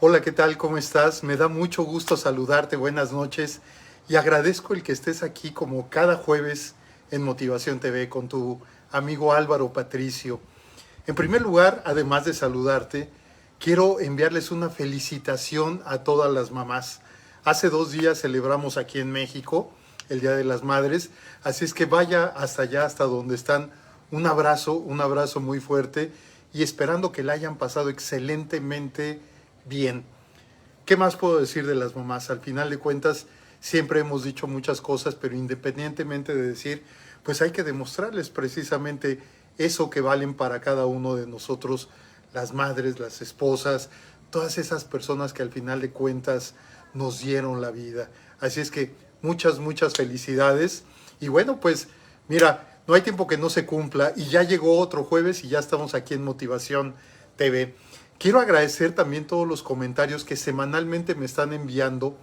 Hola, ¿qué tal? ¿Cómo estás? Me da mucho gusto saludarte, buenas noches y agradezco el que estés aquí como cada jueves en Motivación TV con tu amigo Álvaro Patricio. En primer lugar, además de saludarte, quiero enviarles una felicitación a todas las mamás. Hace 2 días celebramos aquí en México el Día de las Madres, así es que vaya hasta allá, hasta donde están. Un abrazo muy fuerte y esperando que la hayan pasado excelentemente bien. ¿Qué más puedo decir de las mamás? Al final de cuentas, siempre hemos dicho muchas cosas, pero independientemente de decir, pues hay que demostrarles precisamente eso que valen para cada uno de nosotros, las madres, las esposas, todas esas personas que al final de cuentas nos dieron la vida. Así es que muchas felicidades. Y bueno, pues mira, no hay tiempo que no se cumpla y ya llegó otro jueves y ya estamos aquí en Motivación TV. Quiero agradecer también todos los comentarios que semanalmente me están enviando,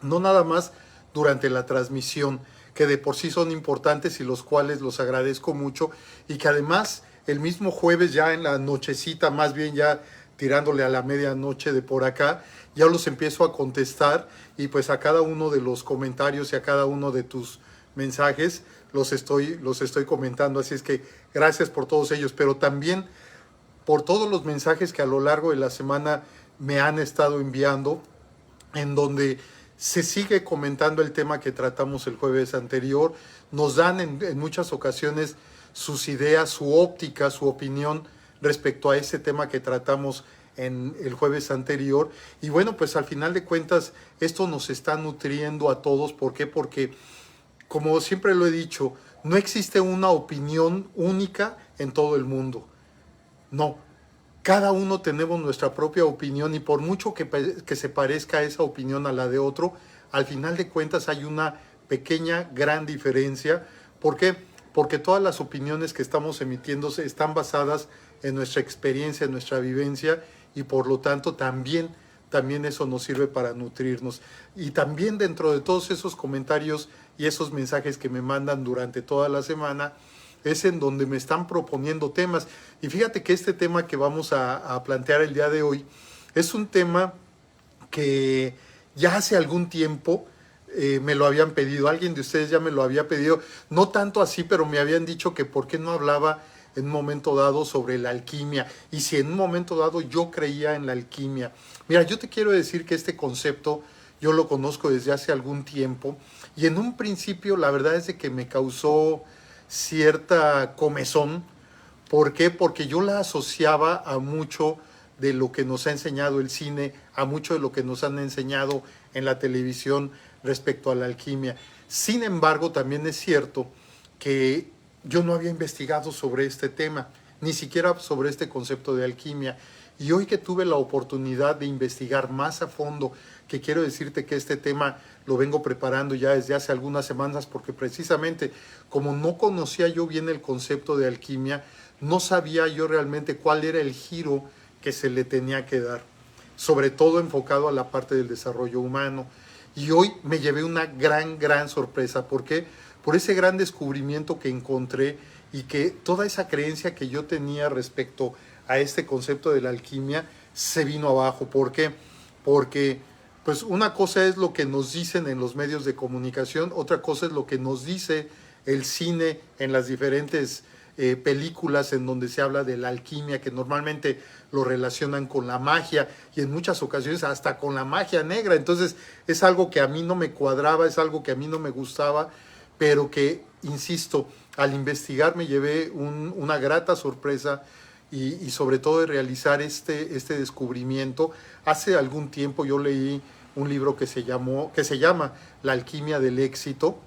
no nada más durante la transmisión, que de por sí son importantes y los cuales los agradezco mucho, y que además el mismo jueves ya en la nochecita, más bien ya tirándole a la medianoche de por acá, ya los empiezo a contestar y pues a cada uno de los comentarios y a cada uno de tus mensajes los estoy comentando, así es que gracias por todos ellos, pero también por todos los mensajes que a lo largo de la semana me han estado enviando, en donde se sigue comentando el tema que tratamos el jueves anterior, nos dan en muchas ocasiones sus ideas, su óptica, su opinión respecto a ese tema que tratamos en el jueves anterior. Y bueno, pues al final de cuentas esto nos está nutriendo a todos. ¿Por qué? Porque, como siempre lo he dicho, no existe una opinión única en todo el mundo. No, cada uno tenemos nuestra propia opinión y por mucho que se parezca esa opinión a la de otro, al final de cuentas hay una pequeña, gran diferencia. ¿Por qué? Porque todas las opiniones que estamos emitiendo están basadas en nuestra experiencia, en nuestra vivencia, y por lo tanto también eso nos sirve para nutrirnos. Y también dentro de todos esos comentarios y esos mensajes que me mandan durante toda la semana, es en donde me están proponiendo temas. Y fíjate que este tema que vamos a plantear el día de hoy es un tema que ya hace algún tiempo me lo habían pedido, alguien de ustedes ya me lo había pedido, no tanto así, pero me habían dicho que por qué no hablaba en un momento dado sobre la alquimia, y si en un momento dado yo creía en la alquimia. Mira, yo te quiero decir que este concepto yo lo conozco desde hace algún tiempo, y en un principio la verdad es de que me causó cierta comezón. ¿Por qué? Porque yo la asociaba a mucho de lo que nos ha enseñado el cine, a mucho de lo que nos han enseñado en la televisión respecto a la alquimia. Sin embargo, también es cierto que yo no había investigado sobre este tema, ni siquiera sobre este concepto de alquimia. Y hoy que tuve la oportunidad de investigar más a fondo, que quiero decirte que este tema lo vengo preparando ya desde hace algunas semanas, porque precisamente como no conocía yo bien el concepto de alquimia, no sabía yo realmente cuál era el giro que se le tenía que dar, sobre todo enfocado a la parte del desarrollo humano. Y hoy me llevé una gran sorpresa. ¿Por qué? Por ese gran descubrimiento que encontré, y que toda esa creencia que yo tenía respecto a este concepto de la alquimia se vino abajo. ¿Por qué? Porque pues una cosa es lo que nos dicen en los medios de comunicación, otra cosa es lo que nos dice el cine en las diferentes películas en donde se habla de la alquimia, que normalmente lo relacionan con la magia y en muchas ocasiones hasta con la magia negra. Entonces es algo que a mí no me cuadraba, es algo que a mí no me gustaba, pero que, insisto, al investigar me llevé una grata sorpresa, y sobre todo de realizar este descubrimiento. Hace algún tiempo yo leí un libro que se llama La alquimia del éxito,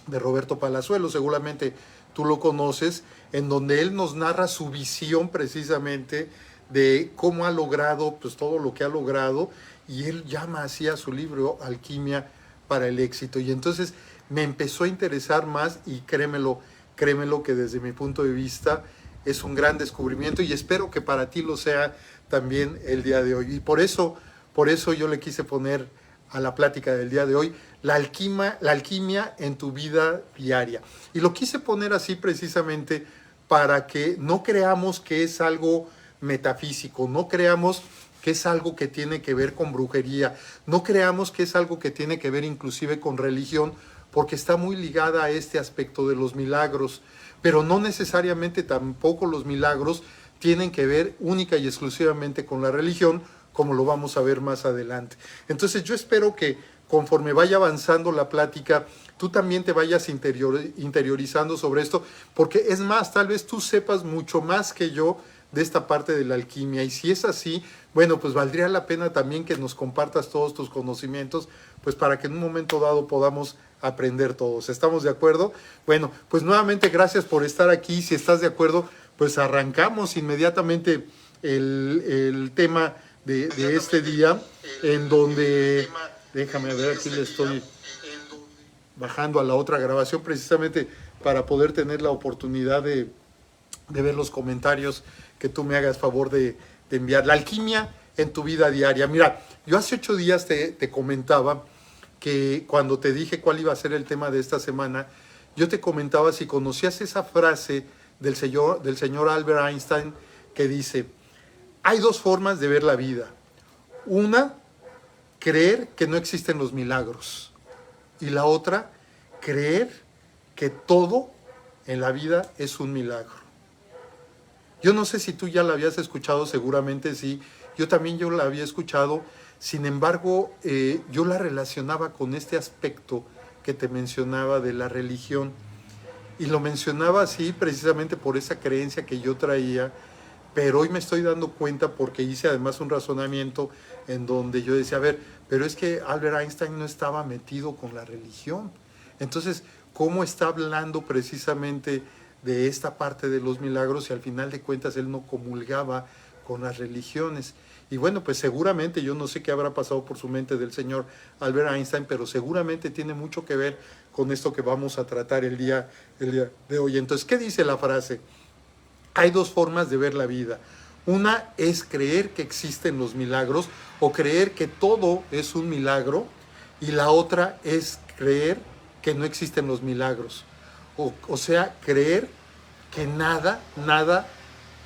de Roberto Palazuelos, seguramente tú lo conoces, en donde él nos narra su visión precisamente de cómo ha logrado pues todo lo que ha logrado, y él llama así a su libro Alquimia para el éxito. Y entonces me empezó a interesar más, y créemelo que desde mi punto de vista es un gran descubrimiento, y espero que para ti lo sea también el día de hoy. Y por eso yo le quise poner a la plática del día de hoy la alquimia en tu vida diaria. Y lo quise poner así precisamente para que no creamos que es algo metafísico, no creamos que es algo que tiene que ver con brujería. No creamos que es algo que tiene que ver inclusive con religión, porque está muy ligada a este aspecto de los milagros, pero no necesariamente tampoco los milagros tienen que ver única y exclusivamente con la religión, como lo vamos a ver más adelante. Entonces yo espero que conforme vaya avanzando la plática, tú también te vayas interiorizando sobre esto, porque es más, tal vez tú sepas mucho más que yo de esta parte de la alquimia, y si es así, bueno, pues valdría la pena también que nos compartas todos tus conocimientos, pues para que en un momento dado podamos aprender todos. ¿Estamos de acuerdo? Bueno, pues nuevamente gracias por estar aquí. Si estás de acuerdo, pues arrancamos inmediatamente el tema de este día, en donde, déjame ver, aquí le estoy bajando a la otra grabación precisamente para poder tener la oportunidad de ver los comentarios que tú me hagas favor de enviar. La alquimia en tu vida diaria. Mira, yo hace 8 días te comentaba que cuando te dije cuál iba a ser el tema de esta semana, yo te comentaba si conocías esa frase del señor Albert Einstein que dice: hay 2 formas de ver la vida. Una, creer que no existen los milagros. Y la otra, creer que todo en la vida es un milagro. Yo no sé si tú ya la habías escuchado, seguramente sí. Yo también la había escuchado. Sin embargo, yo la relacionaba con este aspecto que te mencionaba de la religión. Y lo mencionaba así precisamente por esa creencia que yo traía. Pero hoy me estoy dando cuenta, porque hice además un razonamiento en donde yo decía, a ver, pero es que Albert Einstein no estaba metido con la religión. Entonces, ¿cómo está hablando precisamente de esta parte de los milagros si al final de cuentas él no comulgaba con las religiones? Y bueno, pues seguramente, yo no sé qué habrá pasado por su mente del señor Albert Einstein, pero seguramente tiene mucho que ver con esto que vamos a tratar el día de hoy. Entonces, ¿qué dice la frase? Hay 2 formas de ver la vida. Una es creer que existen los milagros o creer que todo es un milagro, y la otra es creer que no existen los milagros. O sea, creer que nada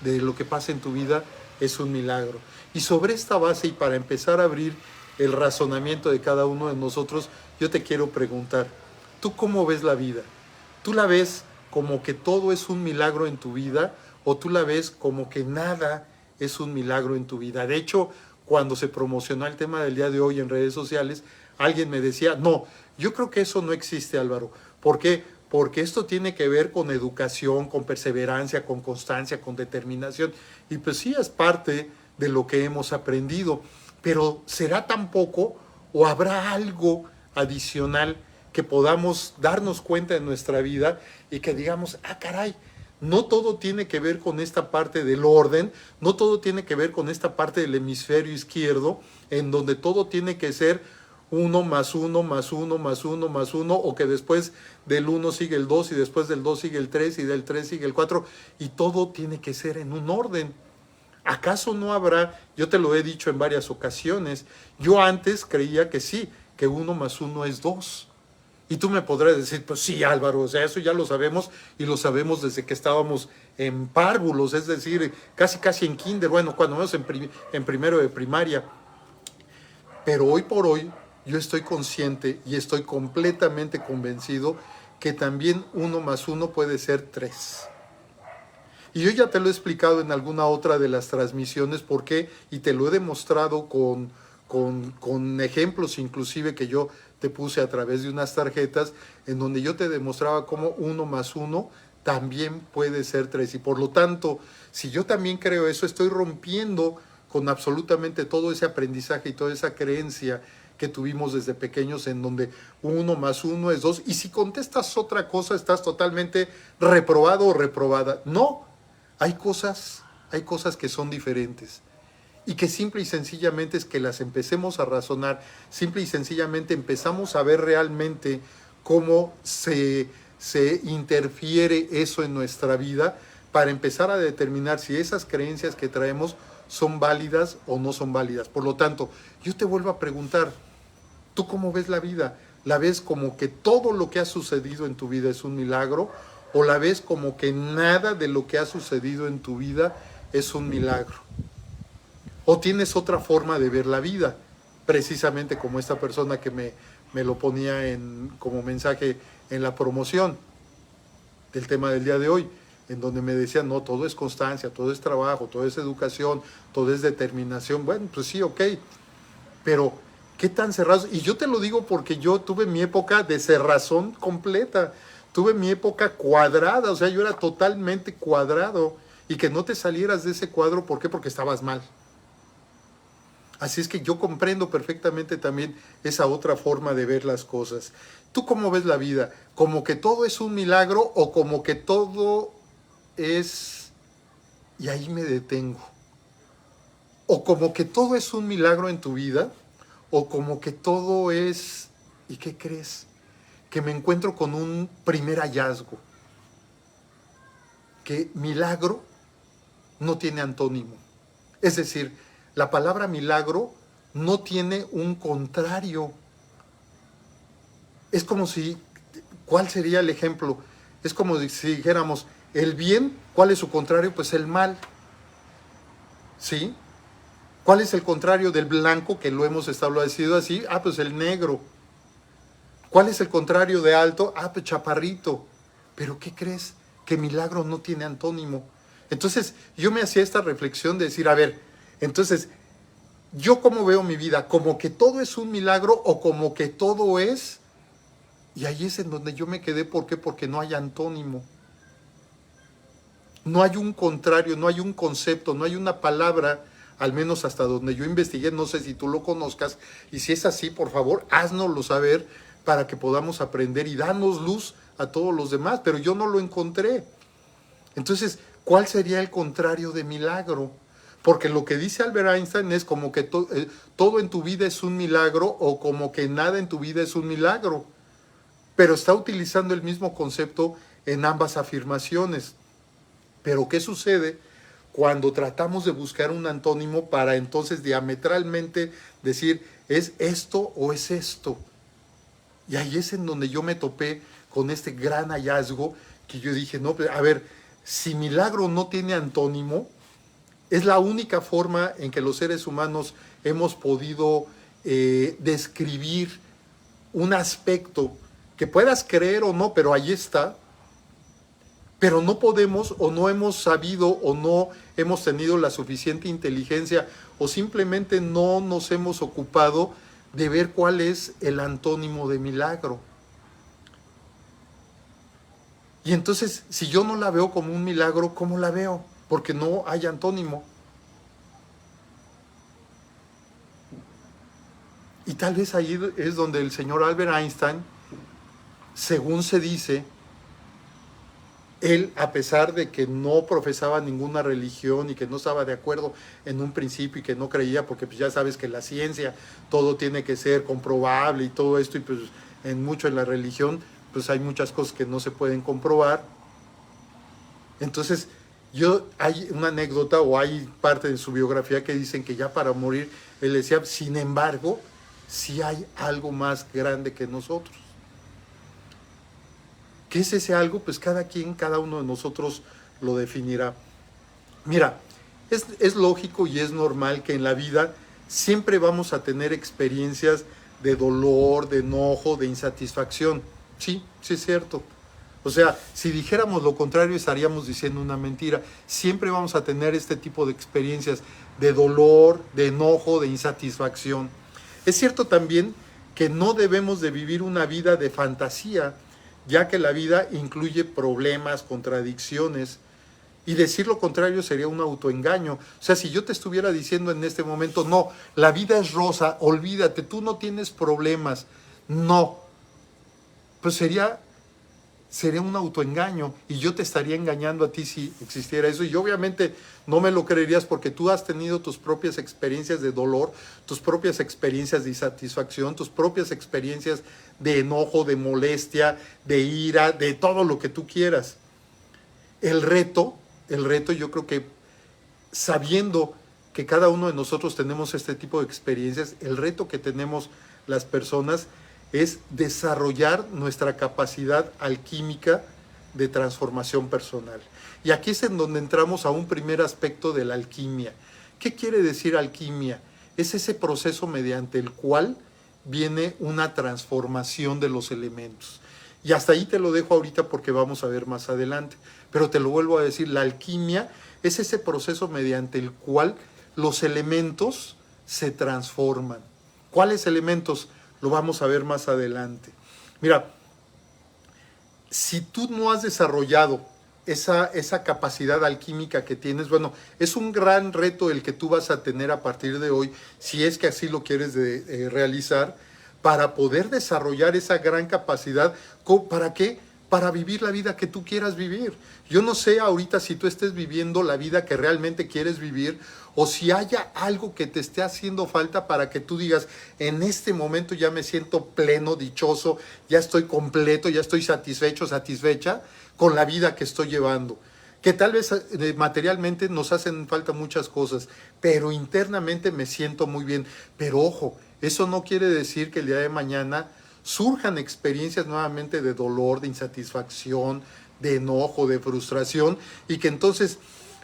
de lo que pasa en tu vida es un milagro. Y sobre esta base, y para empezar a abrir el razonamiento de cada uno de nosotros, yo te quiero preguntar, ¿tú cómo ves la vida? ¿Tú la ves como que todo es un milagro en tu vida, o tú la ves como que nada es un milagro en tu vida? De hecho, cuando se promocionó el tema del día de hoy en redes sociales, alguien me decía, no, yo creo que eso no existe, Álvaro. ¿Por qué? Porque esto tiene que ver con educación, con perseverancia, con constancia, con determinación. Y pues sí, es parte de lo que hemos aprendido. Pero ¿será tan poco o habrá algo adicional que podamos darnos cuenta en nuestra vida y que digamos, ah, caray, no todo tiene que ver con esta parte del orden, no todo tiene que ver con esta parte del hemisferio izquierdo, en donde todo tiene que ser 1 más 1 más 1 más 1 más 1, o que después del 1 sigue el 2 y después del 2 sigue el 3 y del 3 sigue el 4, y todo tiene que ser en un orden? ¿Acaso no habrá? Yo te lo he dicho en varias ocasiones, yo antes creía que sí, que 1 más 1 es 2. Y tú me podrás decir, pues sí, Álvaro, o sea, eso ya lo sabemos, y lo sabemos desde que estábamos en párvulos, es decir, casi en kinder, bueno, cuando menos en primero de primaria. Pero hoy por hoy yo estoy consciente y estoy completamente convencido que también 1 más 1 puede ser 3. Y yo ya te lo he explicado en alguna otra de las transmisiones por qué, y te lo he demostrado con ejemplos inclusive que yo te puse a través de unas tarjetas, en donde yo te demostraba cómo 1 más 1 también puede ser 3. Y por lo tanto, si yo también creo eso, estoy rompiendo con absolutamente todo ese aprendizaje y toda esa creencia que tuvimos desde pequeños, en donde 1 más 1 es 2. Y si contestas otra cosa, estás totalmente reprobado o reprobada. No, hay cosas que son diferentes, y que simple y sencillamente es que las empecemos a razonar, simple y sencillamente empezamos a ver realmente cómo se interfiere eso en nuestra vida, para empezar a determinar si esas creencias que traemos son válidas o no son válidas. Por lo tanto, yo te vuelvo a preguntar, ¿tú cómo ves la vida? ¿La ves como que todo lo que ha sucedido en tu vida es un milagro, o la ves como que nada de lo que ha sucedido en tu vida es un milagro? o tienes otra forma de ver la vida, precisamente como esta persona que me lo ponía como mensaje en la promoción del tema del día de hoy, en donde me decían, no, todo es constancia, todo es trabajo, todo es educación, todo es determinación. Bueno, pues sí, ok, pero ¿qué tan cerrados? Y yo te lo digo porque yo tuve mi época de cerrazón completa, tuve mi época cuadrada, o sea, yo era totalmente cuadrado, y que no te salieras de ese cuadro, ¿por qué? Porque estabas mal. Así es que yo comprendo perfectamente también esa otra forma de ver las cosas. ¿Tú cómo ves la vida? ¿Como que todo es un milagro o como que todo es... y ahí me detengo? ¿O como que todo es un milagro en tu vida? ¿O como que todo es... ¿y qué crees? Que me encuentro con un primer hallazgo. Que milagro no tiene antónimo. Es decir, la palabra milagro no tiene un contrario. Es como si, ¿cuál sería el ejemplo? Es como si dijéramos, el bien, ¿cuál es su contrario? Pues el mal. ¿Sí? ¿Cuál es el contrario del blanco, que lo hemos establecido así? Ah, pues el negro. ¿Cuál es el contrario de alto? Ah, pues chaparrito. ¿Pero qué crees? Que milagro no tiene antónimo. Entonces, yo me hacía esta reflexión de decir, a ver, entonces, ¿yo cómo veo mi vida? ¿Como que todo es un milagro o como que todo es? Y ahí es en donde yo me quedé. ¿Por qué? Porque no hay antónimo. No hay un contrario, no hay un concepto, no hay una palabra, al menos hasta donde yo investigué, no sé si tú lo conozcas, y si es así, por favor, háznoslo saber para que podamos aprender y darnos luz a todos los demás, pero yo no lo encontré. Entonces, ¿cuál sería el contrario de milagro? Porque lo que dice Albert Einstein es como que todo en tu vida es un milagro o como que nada en tu vida es un milagro, pero está utilizando el mismo concepto en ambas afirmaciones. Pero ¿qué sucede cuando tratamos de buscar un antónimo para entonces diametralmente decir, ¿es esto o es esto? Y ahí es en donde yo me topé con este gran hallazgo que yo dije, no, a ver, si milagro no tiene antónimo, es la única forma en que los seres humanos hemos podido describir un aspecto que puedas creer o no, pero ahí está. Pero no podemos o no hemos sabido o no hemos tenido la suficiente inteligencia o simplemente no nos hemos ocupado de ver cuál es el antónimo de milagro. Y entonces, si yo no la veo como un milagro, ¿cómo la veo? Porque no hay antónimo. Y tal vez ahí es donde el señor Albert Einstein, según se dice, él, a pesar de que no profesaba ninguna religión y que no estaba de acuerdo en un principio y que no creía, porque pues ya sabes que la ciencia, todo tiene que ser comprobable y todo esto, y pues en la religión, pues hay muchas cosas que no se pueden comprobar. Entonces, hay una anécdota o hay parte de su biografía que dicen que ya para morir, él decía, sin embargo, sí hay algo más grande que nosotros. ¿Qué es ese algo? Pues cada uno de nosotros lo definirá. Mira, es lógico y es normal que en la vida siempre vamos a tener experiencias de dolor, de enojo, de insatisfacción. Sí, sí es cierto. O sea, si dijéramos lo contrario estaríamos diciendo una mentira. Siempre vamos a tener este tipo de experiencias de dolor, de enojo, de insatisfacción. Es cierto también que no debemos de vivir una vida de fantasía, ya que la vida incluye problemas, contradicciones, y decir lo contrario sería un autoengaño. O sea, si yo te estuviera diciendo en este momento, no, la vida es rosa, olvídate, tú no tienes problemas, no, pues sería un autoengaño y yo te estaría engañando a ti si existiera eso, y obviamente no me lo creerías porque tú has tenido tus propias experiencias de dolor, tus propias experiencias de insatisfacción, tus propias experiencias de enojo, de molestia, de ira, de todo lo que tú quieras. El reto yo creo que sabiendo que cada uno de nosotros tenemos este tipo de experiencias, el reto que tenemos las personas es desarrollar nuestra capacidad alquímica de transformación personal. Y aquí es en donde entramos a un primer aspecto de la alquimia, ¿Qué quiere decir alquimia? Es ese proceso mediante el cual viene una transformación de los elementos. Y hasta ahí te lo dejo ahorita porque vamos a ver más adelante. Pero te lo vuelvo a decir, la alquimia es ese proceso mediante el cual los elementos se transforman. ¿Cuáles elementos? Lo vamos a ver más adelante. Mira, si tú no has desarrollado esa capacidad alquímica que tienes, bueno, es un gran reto el que tú vas a tener a partir de hoy, si es que así lo quieres realizar, para poder desarrollar esa gran capacidad. ¿Para qué? Para vivir la vida que tú quieras vivir. Yo no sé ahorita si tú estés viviendo la vida que realmente quieres vivir o si haya algo que te esté haciendo falta para que tú digas, en este momento ya me siento pleno, dichoso, ya estoy completo, ya estoy satisfecho, satisfecha con la vida que estoy llevando. Que tal vez materialmente nos hacen falta muchas cosas, pero internamente me siento muy bien. Pero ojo, eso no quiere decir que el día de mañana surjan experiencias nuevamente de dolor, de insatisfacción, de enojo, de frustración, y que entonces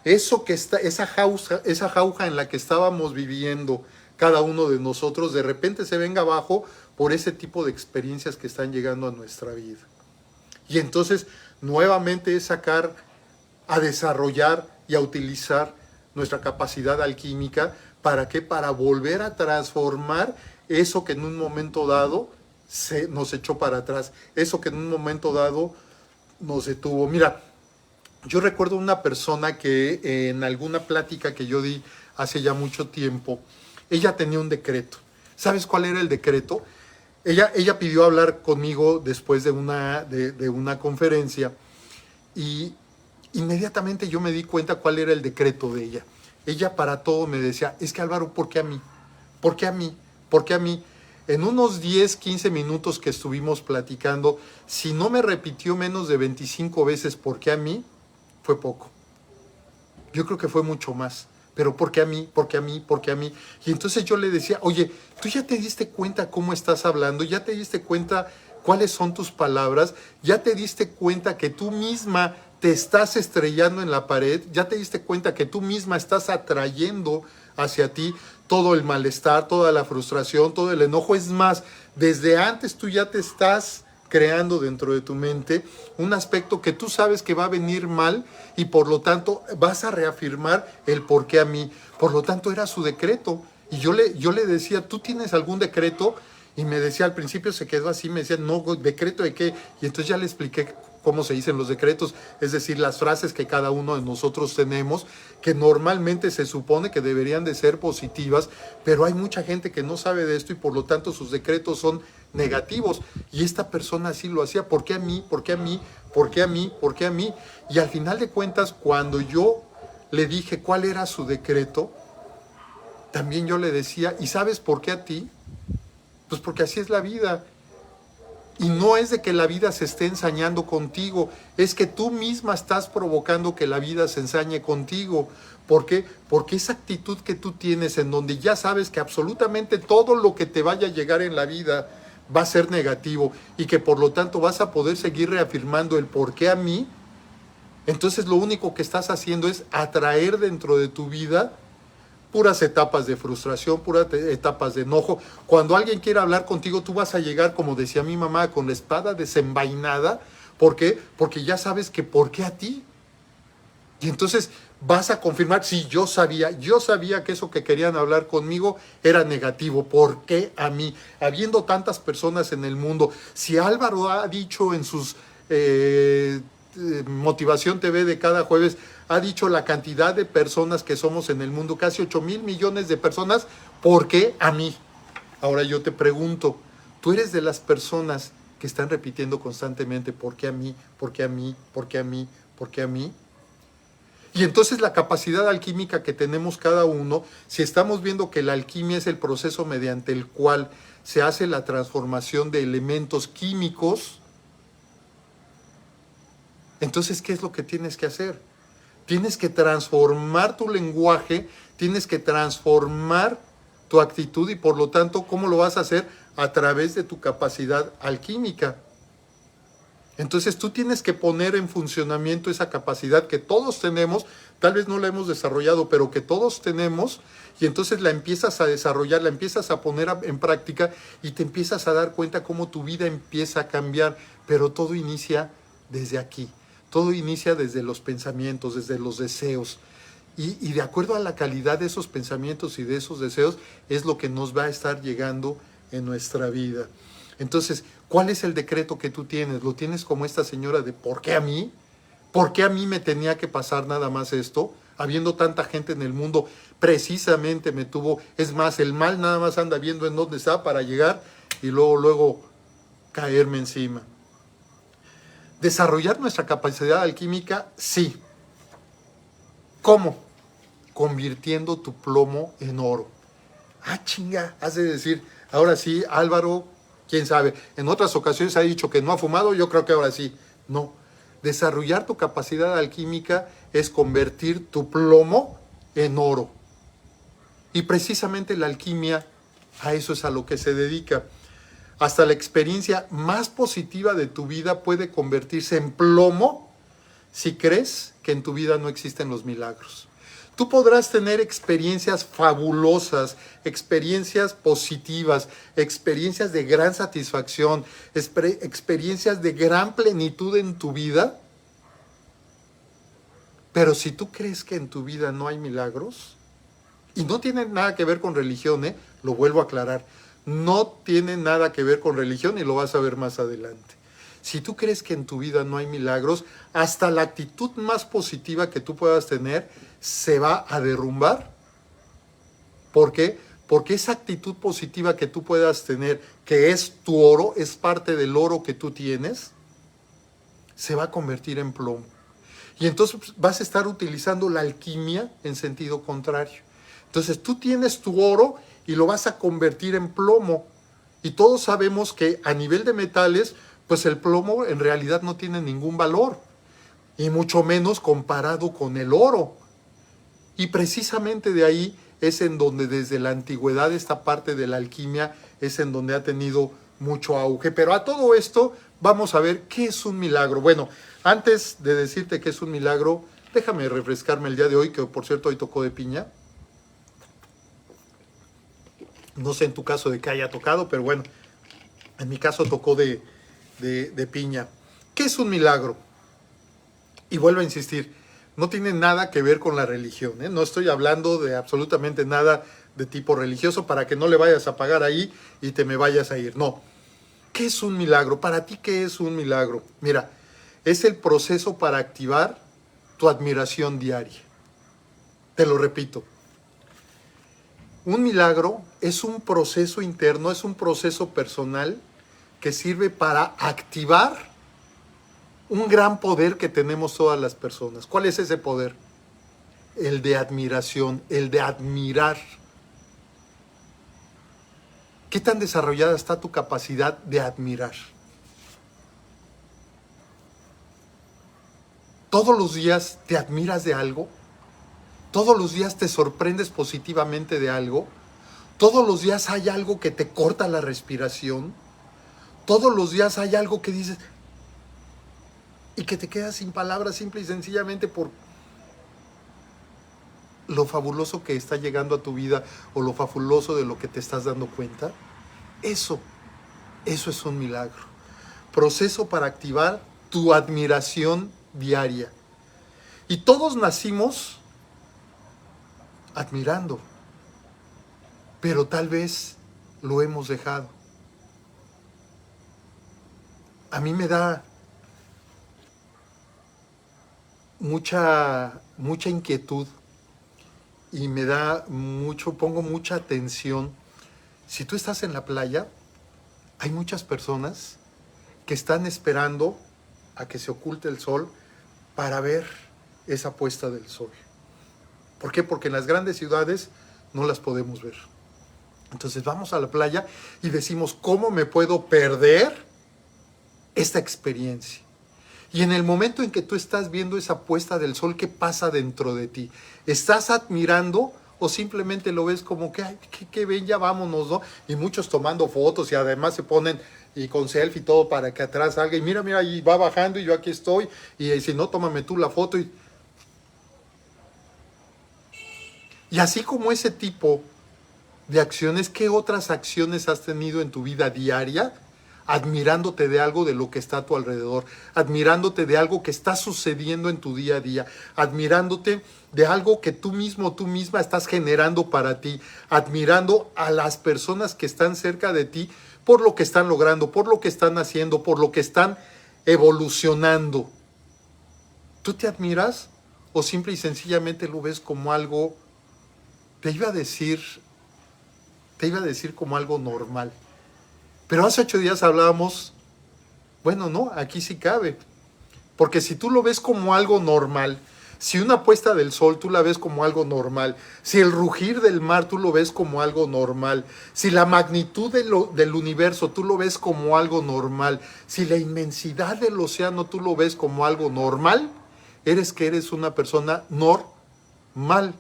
eso que está, esa jauja en la que estábamos viviendo cada uno de nosotros, de repente se venga abajo por ese tipo de experiencias que están llegando a nuestra vida. Y entonces nuevamente es sacar a desarrollar y a utilizar nuestra capacidad alquímica. ¿Para qué? Para volver a transformar eso que en un momento dado nos echó para atrás, eso que en un momento dado nos detuvo. Mira, yo recuerdo una persona que en alguna plática que yo di hace ya mucho tiempo, ella tenía un decreto. ¿Sabes cuál era el decreto? Ella pidió hablar conmigo después de una conferencia y inmediatamente yo me di cuenta cuál era el decreto de ella. Ella para todo me decía, es que Álvaro, ¿por qué a mí? ¿Por qué a mí? ¿Por qué a mí? En unos 10, 15 minutos que estuvimos platicando, si no me repitió menos de 25 veces ¿por qué a mí? Fue poco. Yo creo que fue mucho más. Pero ¿por qué a mí? ¿Por qué a mí? ¿Por qué a mí? Y entonces yo le decía, oye, ¿tú ya te diste cuenta cómo estás hablando? ¿Ya te diste cuenta cuáles son tus palabras? ¿Ya te diste cuenta que tú misma te estás estrellando en la pared? ¿Ya te diste cuenta que tú misma estás atrayendo hacia ti todo el malestar, toda la frustración, todo el enojo? Es más, desde antes tú ya te estás creando dentro de tu mente un aspecto que tú sabes que va a venir mal y por lo tanto vas a reafirmar el por qué a mí. Por lo tanto era su decreto. Y yo le decía, ¿tú tienes algún decreto? Y me decía, al principio se quedó así, me decía, no, ¿decreto de qué? Y entonces ya le expliqué cómo se dicen los decretos, es decir, las frases que cada uno de nosotros tenemos, que normalmente se supone que deberían de ser positivas, pero hay mucha gente que no sabe de esto y por lo tanto sus decretos son negativos. Y esta persona así lo hacía, ¿por qué a mí? ¿Por qué a mí? ¿Por qué a mí? ¿Por qué a mí? Y al final de cuentas, cuando yo le dije cuál era su decreto, también yo le decía, ¿y sabes por qué a ti? Pues porque así es la vida. Y no es de que la vida se esté ensañando contigo, es que tú misma estás provocando que la vida se ensañe contigo. ¿Por qué? Porque esa actitud que tú tienes en donde ya sabes que absolutamente todo lo que te vaya a llegar en la vida va a ser negativo y que por lo tanto vas a poder seguir reafirmando el por qué a mí, entonces lo único que estás haciendo es atraer dentro de tu vida puras etapas de frustración, puras etapas de enojo. Cuando alguien quiera hablar contigo, tú vas a llegar, como decía mi mamá, con la espada desenvainada. ¿Por qué? Porque ya sabes que ¿por qué a ti? Y entonces vas a confirmar, sí, yo sabía que eso que querían hablar conmigo era negativo. ¿Por qué a mí? Habiendo tantas personas en el mundo, si Álvaro ha dicho en sus Motivación TV de cada jueves, ha dicho la cantidad de personas que somos en el mundo, casi 8,000 millones de personas, ¿por qué a mí? Ahora yo te pregunto, ¿tú eres de las personas que están repitiendo constantemente ¿por qué a mí? ¿Por qué a mí? ¿Por qué a mí? ¿Por qué a mí? Y entonces la capacidad alquímica que tenemos cada uno, si estamos viendo que la alquimia es el proceso mediante el cual se hace la transformación de elementos químicos, entonces, ¿qué es lo que tienes que hacer? Tienes que transformar tu lenguaje, tienes que transformar tu actitud y por lo tanto, ¿cómo lo vas a hacer? A través de tu capacidad alquímica. Entonces tú tienes que poner en funcionamiento esa capacidad que todos tenemos, tal vez no la hemos desarrollado, pero que todos tenemos, y entonces la empiezas a desarrollar, la empiezas a poner en práctica y te empiezas a dar cuenta cómo tu vida empieza a cambiar, pero todo inicia desde aquí, todo inicia desde los pensamientos, desde los deseos. Y de acuerdo a la calidad de esos pensamientos y de esos deseos es lo que nos va a estar llegando en nuestra vida. Entonces, ¿cuál es el decreto que tú tienes? ¿Lo tienes como esta señora de ¿por qué a mí? ¿Por qué a mí me tenía que pasar nada más esto? Habiendo tanta gente en el mundo, precisamente me tuvo... Es más, el mal nada más anda viendo en dónde está para llegar y luego caerme encima. ¿Desarrollar nuestra capacidad alquímica? Sí. ¿Cómo? Convirtiendo tu plomo en oro. Ah, chinga, has de decir, ahora sí, Álvaro, quién sabe, en otras ocasiones ha dicho que no ha fumado, yo creo que ahora sí. No, desarrollar tu capacidad alquímica es convertir tu plomo en oro. Y precisamente la alquimia, a eso es a lo que se dedica. Hasta la experiencia más positiva de tu vida puede convertirse en plomo si crees que en tu vida no existen los milagros. Tú podrás tener experiencias fabulosas, experiencias positivas, experiencias de gran satisfacción, experiencias de gran plenitud en tu vida. Pero si tú crees que en tu vida no hay milagros, y no tiene nada que ver con religión, lo vuelvo a aclarar, no tiene nada que ver con religión y lo vas a ver más adelante. Si tú crees que en tu vida no hay milagros, hasta la actitud más positiva que tú puedas tener se va a derrumbar. ¿Por qué? Porque esa actitud positiva que tú puedas tener, que es tu oro, es parte del oro que tú tienes, se va a convertir en plomo. Y entonces vas a estar utilizando la alquimia en sentido contrario. Entonces tú tienes tu oro y lo vas a convertir en plomo. Y todos sabemos que a nivel de metales, pues el plomo en realidad no tiene ningún valor, y mucho menos comparado con el oro. Y precisamente de ahí es en donde desde la antigüedad esta parte de la alquimia es en donde ha tenido mucho auge. Pero a todo esto vamos a ver qué es un milagro. Bueno, antes de decirte qué es un milagro, déjame refrescarme el día de hoy, que por cierto hoy tocó de piña. No sé en tu caso de qué haya tocado, pero bueno, en mi caso tocó de piña. ¿Qué es un milagro? Y vuelvo a insistir, no tiene nada que ver con la religión, ¿eh? No estoy hablando de absolutamente nada de tipo religioso para que no le vayas a pagar ahí y te me vayas a ir. No. ¿Qué es un milagro? Para ti, ¿qué es un milagro? Mira, es el proceso para activar tu admiración diaria. Te lo repito. Un milagro es un proceso interno, es un proceso personal que sirve para activar un gran poder que tenemos todas las personas. ¿Cuál es ese poder? El de admiración, el de admirar. ¿Qué tan desarrollada está tu capacidad de admirar? ¿Todos los días te admiras de algo? ¿Todos los días te sorprendes positivamente de algo? ¿Todos los días hay algo que te corta la respiración? ¿Todos los días hay algo que dices y que te quedas sin palabras simple y sencillamente por lo fabuloso que está llegando a tu vida o lo fabuloso de lo que te estás dando cuenta? Eso es un milagro. Proceso para activar tu admiración diaria. Y todos nacimos admirando, pero tal vez lo hemos dejado. A mí me da mucha inquietud y me da pongo mucha atención. Si tú estás en la playa, hay muchas personas que están esperando a que se oculte el sol para ver esa puesta del sol. ¿Por qué? Porque en las grandes ciudades no las podemos ver. Entonces vamos a la playa y decimos, ¿cómo me puedo perder esta experiencia? Y en el momento en que tú estás viendo esa puesta del sol, ¿qué pasa dentro de ti? ¿Estás admirando o simplemente lo ves como que, ay, qué ven, ya vámonos, ¿no? Y muchos tomando fotos y además se ponen y con selfie y todo para que atrás salga y mira, y va bajando y yo aquí estoy y si no, tómame tú la foto. Y así como ese tipo de acciones, ¿qué otras acciones has tenido en tu vida diaria? Admirándote de algo de lo que está a tu alrededor, admirándote de algo que está sucediendo en tu día a día, admirándote de algo que tú mismo, tú misma estás generando para ti, admirando a las personas que están cerca de ti por lo que están logrando, por lo que están haciendo, por lo que están evolucionando. ¿Tú te admiras o simple y sencillamente lo ves como algo, te iba a decir como algo normal? Pero hace 8 días hablábamos, bueno, no, aquí sí cabe. Porque si tú lo ves como algo normal, si una puesta del sol tú la ves como algo normal, si el rugir del mar tú lo ves como algo normal, si la magnitud del universo tú lo ves como algo normal, si la inmensidad del océano tú lo ves como algo normal, eres una persona normal.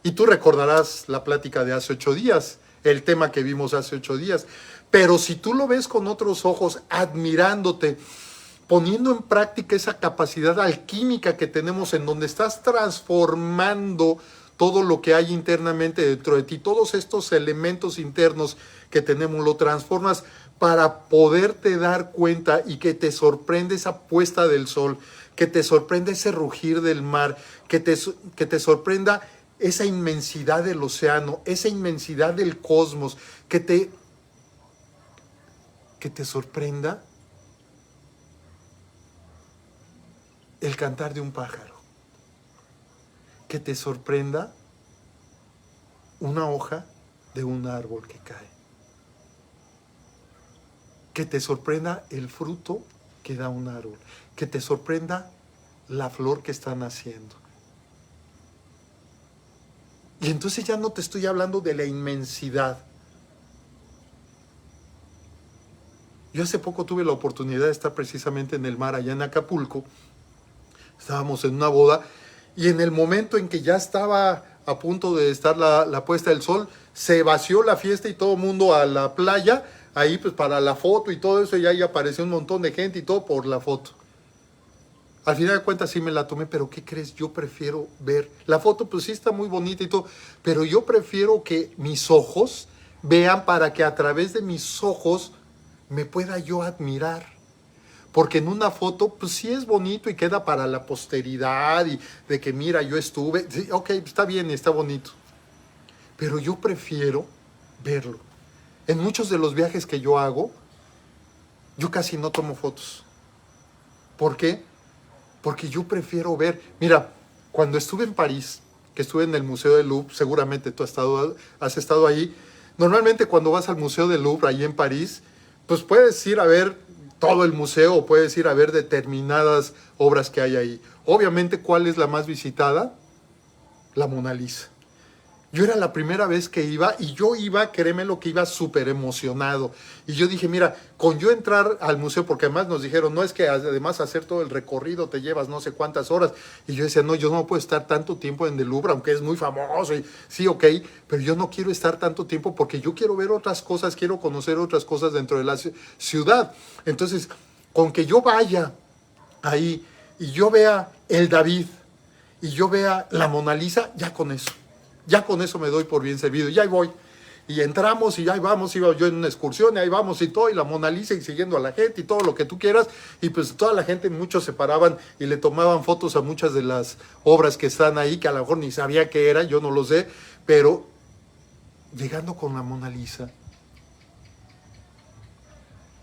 Y tú recordarás la plática de hace 8 días, el tema que vimos hace 8 días. Pero si tú lo ves con otros ojos, admirándote, poniendo en práctica esa capacidad alquímica que tenemos en donde estás transformando todo lo que hay internamente dentro de ti, todos estos elementos internos que tenemos, lo transformas para poderte dar cuenta y que te sorprende esa puesta del sol, que te sorprende ese rugir del mar, que te sorprenda esa inmensidad del océano, esa inmensidad del cosmos, que te sorprenda el cantar de un pájaro, que te sorprenda una hoja de un árbol que cae, que te sorprenda el fruto que da un árbol, que te sorprenda la flor que está naciendo. Y entonces ya no te estoy hablando de la inmensidad. Yo hace poco tuve la oportunidad de estar precisamente en el mar, allá en Acapulco. Estábamos en una boda y en el momento en que ya estaba a punto de estar la puesta del sol, se vació la fiesta y todo el mundo a la playa, ahí pues para la foto y todo eso, y ahí apareció un montón de gente y todo por la foto. Al final de cuentas sí me la tomé, pero ¿qué crees? Yo prefiero ver. La foto pues sí está muy bonita y todo, pero yo prefiero que mis ojos vean para que a través de mis ojos me pueda yo admirar. Porque en una foto pues sí es bonito y queda para la posteridad y de que mira, yo estuve. Sí, ok, está bien, está bonito. Pero yo prefiero verlo. En muchos de los viajes que yo hago, yo casi no tomo fotos. ¿Por qué? Porque yo prefiero ver. Mira, cuando estuve en París, que estuve en el Museo del Louvre, seguramente tú has estado ahí. Normalmente cuando vas al Museo del Louvre, ahí en París, pues puedes ir a ver todo el museo o puedes ir a ver determinadas obras que hay ahí. Obviamente, ¿cuál es la más visitada? La Mona Lisa. Yo era la primera vez que iba y yo iba, créeme lo que iba súper emocionado. Y yo dije, mira, con yo entrar al museo, porque además nos dijeron, no es que además hacer todo el recorrido te llevas no sé cuántas horas. Y yo decía, no, yo no puedo estar tanto tiempo en el Louvre, aunque es muy famoso. Y sí, ok, pero yo no quiero estar tanto tiempo porque yo quiero ver otras cosas, quiero conocer otras cosas dentro de la ciudad. Entonces, con que yo vaya ahí y yo vea el David y yo vea la Mona Lisa, ya con eso. Ya con eso me doy por bien servido. Y ahí voy. Y entramos y ahí vamos. Iba yo en una excursión y ahí vamos y todo. Y la Mona Lisa y siguiendo a la gente y todo lo que tú quieras. Y pues toda la gente, muchos se paraban y le tomaban fotos a muchas de las obras que están ahí, que a lo mejor ni sabía qué era, yo no lo sé. Pero llegando con la Mona Lisa,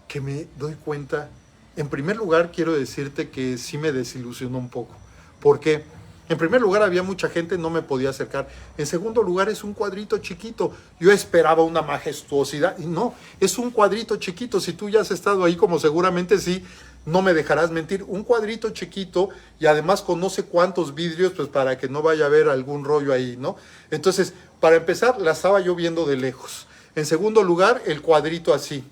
que me doy cuenta, en primer lugar quiero decirte que sí me desilusionó un poco. ¿Por qué? En primer lugar había mucha gente, no me podía acercar. En segundo lugar es un cuadrito chiquito. Yo esperaba una majestuosidad y no, es un cuadrito chiquito. Si tú ya has estado ahí, como seguramente sí, no me dejarás mentir. Un cuadrito chiquito y además con no sé cuántos vidrios, pues para que no vaya a haber algún rollo ahí, ¿no? Entonces, para empezar, la estaba yo viendo de lejos. En segundo lugar, el cuadrito así.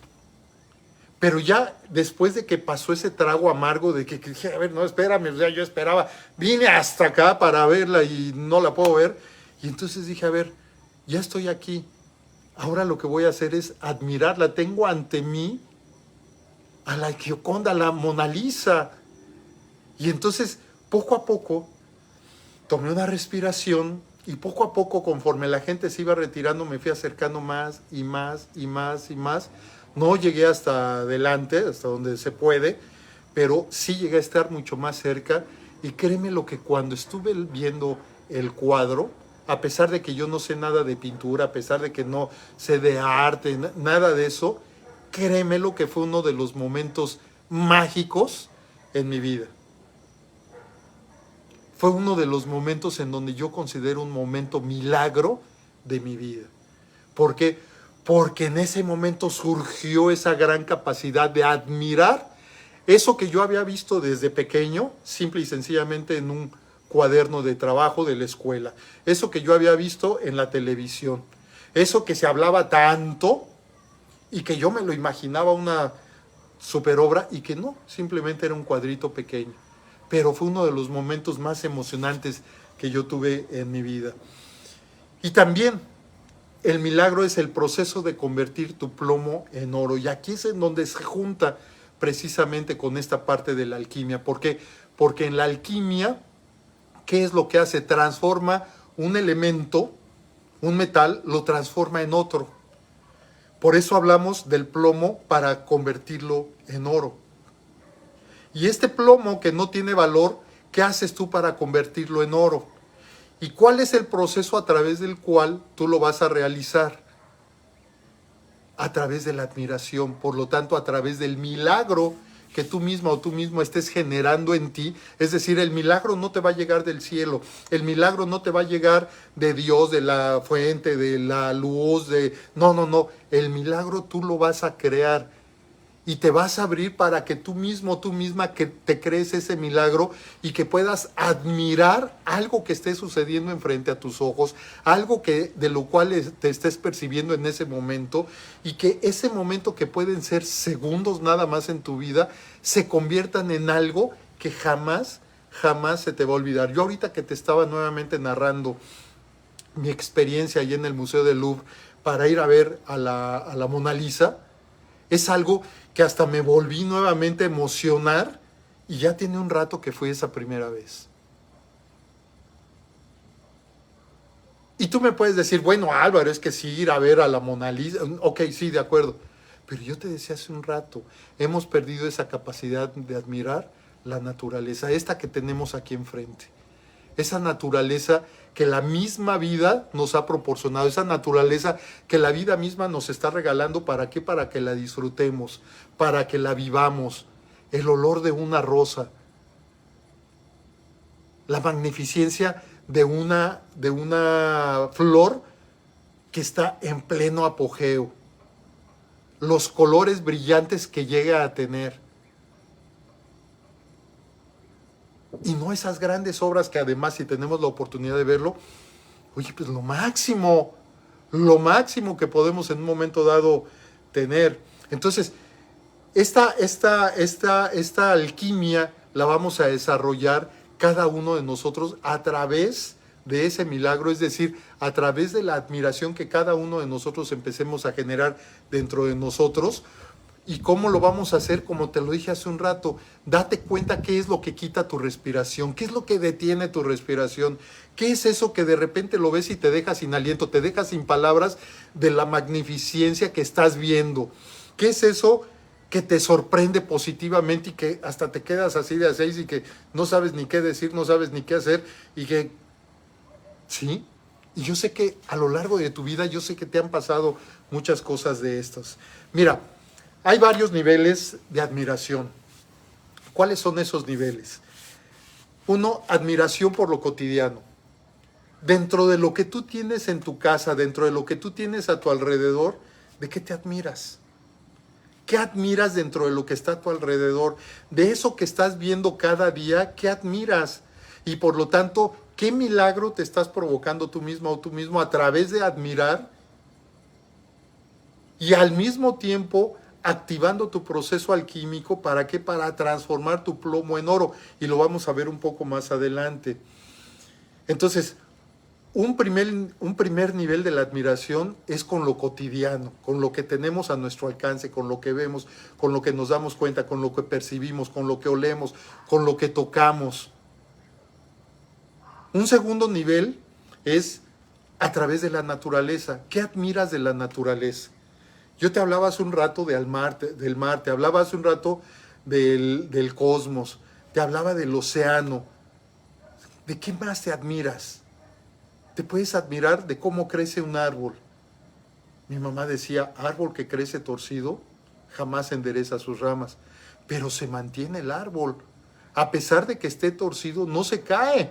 Pero ya después de que pasó ese trago amargo de que dije, a ver, no, espérame, o sea, yo esperaba, vine hasta acá para verla y no la puedo ver. Y entonces dije, a ver, ya estoy aquí. Ahora lo que voy a hacer es admirarla. Tengo ante mí a la Gioconda, a la Mona Lisa. Y entonces, poco a poco, tomé una respiración y poco a poco, conforme la gente se iba retirando, me fui acercando más y más y más y más. No llegué hasta adelante, hasta donde se puede, pero sí llegué a estar mucho más cerca. Y créeme lo que cuando estuve viendo el cuadro, a pesar de que yo no sé nada de pintura, a pesar de que no sé de arte, nada de eso, créeme lo que fue uno de los momentos mágicos en mi vida. Fue uno de los momentos en donde yo considero un momento milagro de mi vida. ¿Por qué? Porque en ese momento surgió esa gran capacidad de admirar eso que yo había visto desde pequeño, simple y sencillamente en un cuaderno de trabajo de la escuela. Eso que yo había visto en la televisión. Eso que se hablaba tanto y que yo me lo imaginaba una superobra y que no, simplemente era un cuadrito pequeño. Pero fue uno de los momentos más emocionantes que yo tuve en mi vida. Y también el milagro es el proceso de convertir tu plomo en oro. Y aquí es en donde se junta precisamente con esta parte de la alquimia. ¿Por qué? Porque en la alquimia, ¿qué es lo que hace? Transforma un elemento, un metal, lo transforma en otro. Por eso hablamos del plomo para convertirlo en oro. Y este plomo que no tiene valor, ¿qué haces tú para convertirlo en oro? ¿Y cuál es el proceso a través del cual tú lo vas a realizar? A través de la admiración, por lo tanto, a través del milagro que tú misma o tú mismo estés generando en ti. Es decir, el milagro no te va a llegar del cielo, el milagro no te va a llegar de Dios, de la fuente, de la luz, no, el milagro tú lo vas a crear. Y te vas a abrir para que tú mismo, tú misma, que te crees ese milagro y que puedas admirar algo que esté sucediendo enfrente a tus ojos, algo que de lo cual te estés percibiendo en ese momento, y que ese momento, que pueden ser segundos nada más en tu vida, se conviertan en algo que jamás se te va a olvidar. Yo ahorita que te estaba nuevamente narrando mi experiencia allí en el Museo del Louvre para ir a ver a la Mona Lisa, es algo que hasta me volví nuevamente a emocionar, y ya tiene un rato que fue esa primera vez. Y tú me puedes decir, bueno, Álvaro, es que sí, ir a ver a la Mona Lisa, ok, sí, de acuerdo. Pero yo te decía hace un rato, hemos perdido esa capacidad de admirar la naturaleza, esta que tenemos aquí enfrente. Esa naturaleza que la misma vida nos ha proporcionado, esa naturaleza que la vida misma nos está regalando. ¿Para qué? Para que la disfrutemos, para que la vivamos. El olor de una rosa, la magnificencia de una flor que está en pleno apogeo, los colores brillantes que llega a tener. Y no esas grandes obras que además, si tenemos la oportunidad de verlo, oye, pues lo máximo que podemos en un momento dado tener. Entonces, esta alquimia la vamos a desarrollar cada uno de nosotros a través de ese milagro, es decir, a través de la admiración que cada uno de nosotros empecemos a generar dentro de nosotros. ¿Y cómo lo vamos a hacer? Como te lo dije hace un rato, date cuenta qué es lo que quita tu respiración, qué es lo que detiene tu respiración, qué es eso que de repente lo ves y te deja sin aliento, te deja sin palabras de la magnificencia que estás viendo. ¿Qué es eso que te sorprende positivamente y que hasta te quedas así de a seis y que no sabes ni qué decir, no sabes ni qué hacer y que... ¿Sí? Y yo sé que a lo largo de tu vida, yo sé que te han pasado muchas cosas de estas. Mira, hay varios niveles de admiración. ¿Cuáles son esos niveles? Uno, admiración por lo cotidiano. Dentro de lo que tú tienes en tu casa, dentro de lo que tú tienes a tu alrededor, ¿de qué te admiras? ¿Qué admiras dentro de lo que está a tu alrededor? De eso que estás viendo cada día, ¿qué admiras? Y por lo tanto, ¿qué milagro te estás provocando tú misma o tú mismo a través de admirar? Y al mismo tiempo activando tu proceso alquímico. ¿Para qué? Para transformar tu plomo en oro. Y lo vamos a ver un poco más adelante. Entonces, un primer nivel de la admiración es con lo cotidiano, con lo que tenemos a nuestro alcance, con lo que vemos, con lo que nos damos cuenta, con lo que percibimos, con lo que olemos, con lo que tocamos. Un segundo nivel es a través de la naturaleza. ¿Qué admiras de la naturaleza? Yo te hablaba hace un rato del mar, te hablaba hace un rato del cosmos, te hablaba del océano. ¿De qué más te admiras? Te puedes admirar de cómo crece un árbol. Mi mamá decía, árbol que crece torcido jamás endereza sus ramas, pero se mantiene el árbol. A pesar de que esté torcido, no se cae.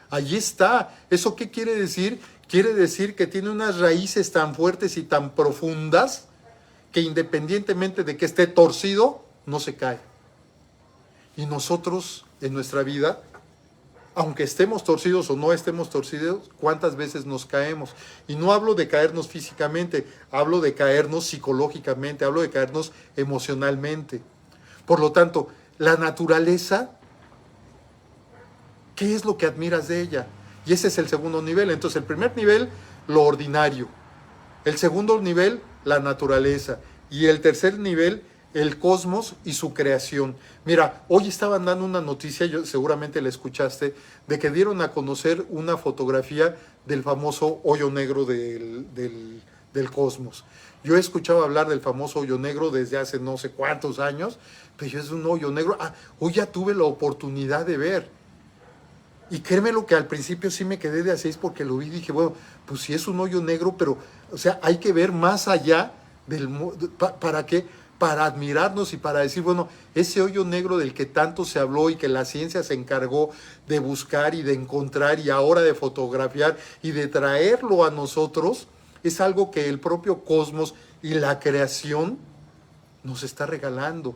Allí está. ¿Eso qué quiere decir? Quiere decir que tiene unas raíces tan fuertes y tan profundas que independientemente de que esté torcido, no se cae. Y nosotros en nuestra vida, aunque estemos torcidos o no estemos torcidos, ¿cuántas veces nos caemos? Y no hablo de caernos físicamente, hablo de caernos psicológicamente, hablo de caernos emocionalmente. Por lo tanto, la naturaleza, ¿qué es lo que admiras de ella? Y ese es el segundo nivel. Entonces, el primer nivel, lo ordinario. El segundo nivel, la naturaleza. Y el tercer nivel, el cosmos y su creación. Mira, hoy estaban dando una noticia, seguramente la escuchaste, de que dieron a conocer una fotografía del famoso hoyo negro del cosmos. Yo he escuchado hablar del famoso hoyo negro desde hace no sé cuántos años, pero es un hoyo negro. Hoy ya tuve la oportunidad de ver. Y créeme lo que al principio sí me quedé de a seis porque lo vi y dije, bueno, pues sí es un hoyo negro, pero, o sea, hay que ver más allá ¿para qué? Para admirarnos y para decir, bueno, ese hoyo negro del que tanto se habló y que la ciencia se encargó de buscar y de encontrar y ahora de fotografiar y de traerlo a nosotros, es algo que el propio cosmos y la creación nos está regalando.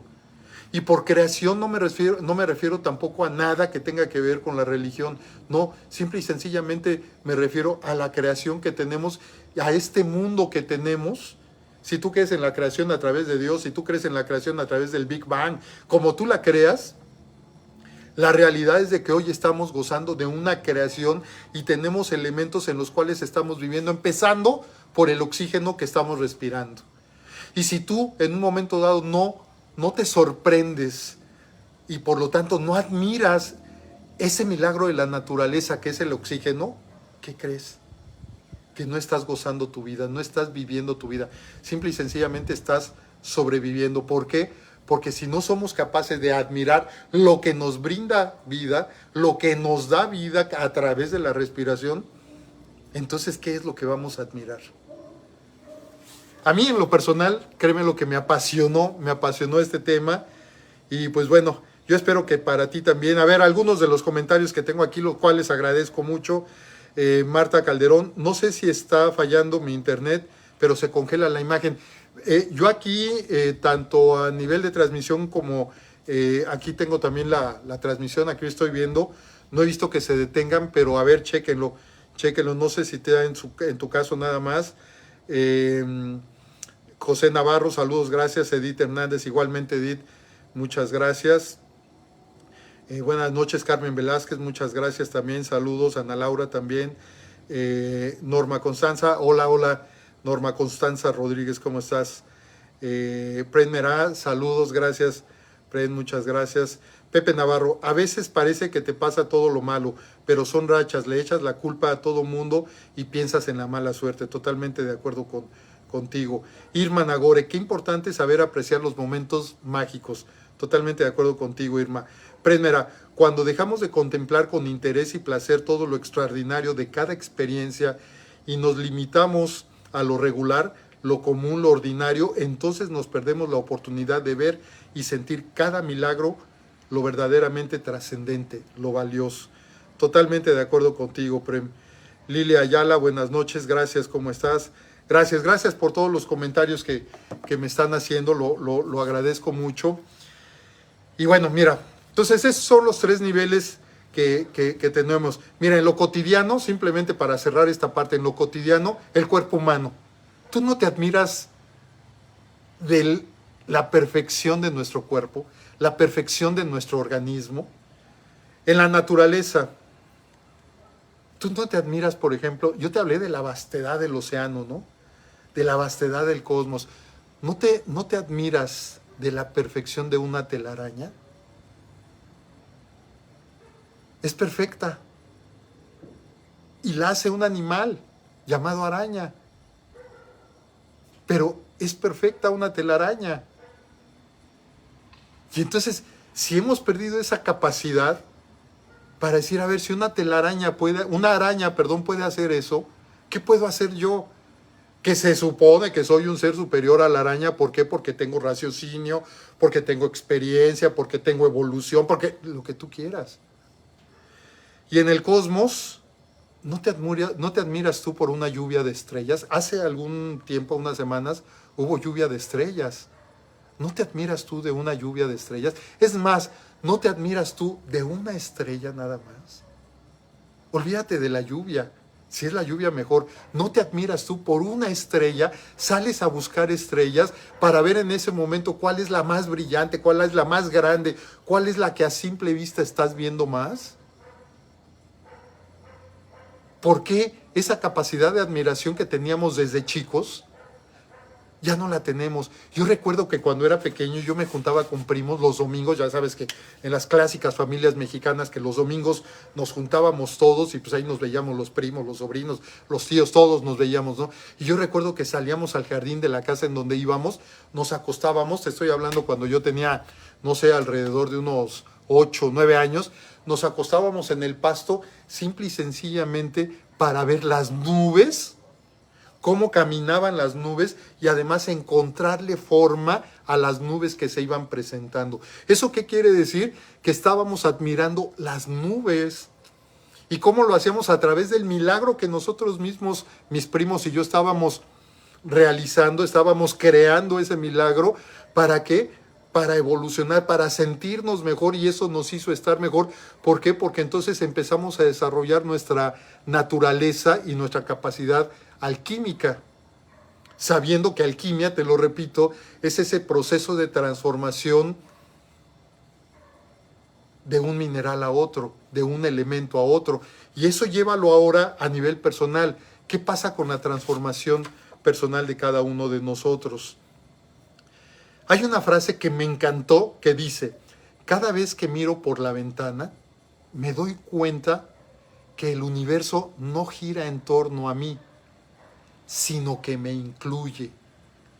Y por creación no me refiero tampoco a nada que tenga que ver con la religión. No, simple y sencillamente me refiero a la creación que tenemos, a este mundo que tenemos. Si tú crees en la creación a través de Dios, si tú crees en la creación a través del Big Bang, como tú la creas, la realidad es de que hoy estamos gozando de una creación y tenemos elementos en los cuales estamos viviendo, empezando por el oxígeno que estamos respirando. Y si tú en un momento dado no te sorprendes y por lo tanto no admiras ese milagro de la naturaleza que es el oxígeno, ¿qué crees? Que no estás gozando tu vida, no estás viviendo tu vida, simple y sencillamente estás sobreviviendo. ¿Por qué? Porque si no somos capaces de admirar lo que nos brinda vida, lo que nos da vida a través de la respiración, entonces ¿qué es lo que vamos a admirar? A mí en lo personal, créeme lo que me apasionó este tema y pues bueno, yo espero que para ti también. A ver, algunos de los comentarios que tengo aquí, los cuales agradezco mucho. Marta Calderón, no sé si está fallando mi internet, pero se congela la imagen. Yo aquí, tanto a nivel de transmisión como aquí tengo también la transmisión, aquí estoy viendo, no he visto que se detengan, pero a ver, chéquenlo, no sé si te da en tu caso nada más. José Navarro, saludos, gracias. Edith Hernández, igualmente Edith, muchas gracias. Buenas noches, Carmen Velázquez, muchas gracias también, saludos. Ana Laura también. Norma Constanza, hola, Norma Constanza Rodríguez, ¿cómo estás? Pren Merá, saludos, gracias. Pren, muchas gracias. Pepe Navarro, a veces parece que te pasa todo lo malo, pero son rachas, le echas la culpa a todo mundo y piensas en la mala suerte. Totalmente de acuerdo contigo. Irma Nagore, qué importante saber apreciar los momentos mágicos. Totalmente de acuerdo contigo, Irma. Primera, cuando dejamos de contemplar con interés y placer todo lo extraordinario de cada experiencia y nos limitamos a lo regular, lo común, lo ordinario, entonces nos perdemos la oportunidad de ver y sentir cada milagro, lo verdaderamente trascendente, lo valioso. Totalmente de acuerdo contigo, Prem. Lilia Ayala, buenas noches, gracias, ¿cómo estás? Gracias por todos los comentarios que me están haciendo, lo agradezco mucho. Y bueno, mira, entonces esos son los tres niveles que tenemos. Mira, en lo cotidiano, simplemente para cerrar esta parte, en lo cotidiano, el cuerpo humano. ¿Tú no te admiras de la perfección de nuestro cuerpo, la perfección de nuestro organismo? En la naturaleza, Tú no te admiras, por ejemplo, yo te hablé de la vastedad del océano, ¿no? De la vastedad del cosmos. ¿No te admiras de la perfección de una telaraña? Es perfecta. Y la hace un animal llamado araña. Pero es perfecta una telaraña. Y entonces, si hemos perdido esa capacidad para decir, a ver, si una araña puede hacer eso, ¿qué puedo hacer yo? Que se supone que soy un ser superior a la araña. ¿Por qué? Porque tengo raciocinio, porque tengo experiencia, porque tengo evolución, porque lo que tú quieras. Y en el cosmos, ¿no te admiras tú por una lluvia de estrellas? Hace algún tiempo, unas semanas, hubo lluvia de estrellas. ¿No te admiras tú de una lluvia de estrellas? Es más, ¿no te admiras tú de una estrella nada más? Olvídate de la lluvia. Si es la lluvia, mejor. ¿No te admiras tú por una estrella? Sales a buscar estrellas para ver en ese momento cuál es la más brillante, cuál es la más grande, cuál es la que a simple vista estás viendo más. ¿Por qué esa capacidad de admiración que teníamos desde chicos ya no la tenemos? Yo recuerdo que cuando era pequeño yo me juntaba con primos los domingos. Ya sabes que en las clásicas familias mexicanas que los domingos nos juntábamos todos y pues ahí nos veíamos los primos, los sobrinos, los tíos, todos nos veíamos, ¿no? Y yo recuerdo que salíamos al jardín de la casa en donde íbamos, nos acostábamos, te estoy hablando cuando yo tenía, no sé, alrededor de unos 8 o 9 años, nos acostábamos en el pasto simple y sencillamente para ver las nubes, cómo caminaban las nubes y además encontrarle forma a las nubes que se iban presentando. ¿Eso qué quiere decir? Que estábamos admirando las nubes. ¿Y cómo lo hacíamos? A través del milagro que nosotros mismos, mis primos y yo, estábamos realizando, estábamos creando ese milagro. ¿Para qué? Para evolucionar, para sentirnos mejor, y eso nos hizo estar mejor. ¿Por qué? Porque entonces empezamos a desarrollar nuestra naturaleza y nuestra capacidad alquímica, sabiendo que alquimia, te lo repito, es ese proceso de transformación de un mineral a otro, de un elemento a otro, y eso llévalo ahora a nivel personal. ¿Qué pasa con la transformación personal de cada uno de nosotros? Hay una frase que me encantó que dice: cada vez que miro por la ventana, me doy cuenta que el universo no gira en torno a mí, sino que me incluye.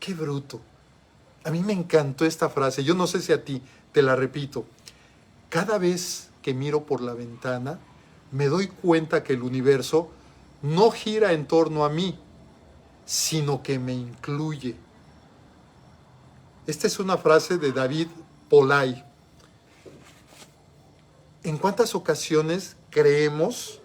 ¡Qué bruto! A mí me encantó esta frase. Yo no sé si a ti, te la repito. Cada vez que miro por la ventana, me doy cuenta que el universo no gira en torno a mí, sino que me incluye. Esta es una frase de David Polay. ¿En cuántas ocasiones creemos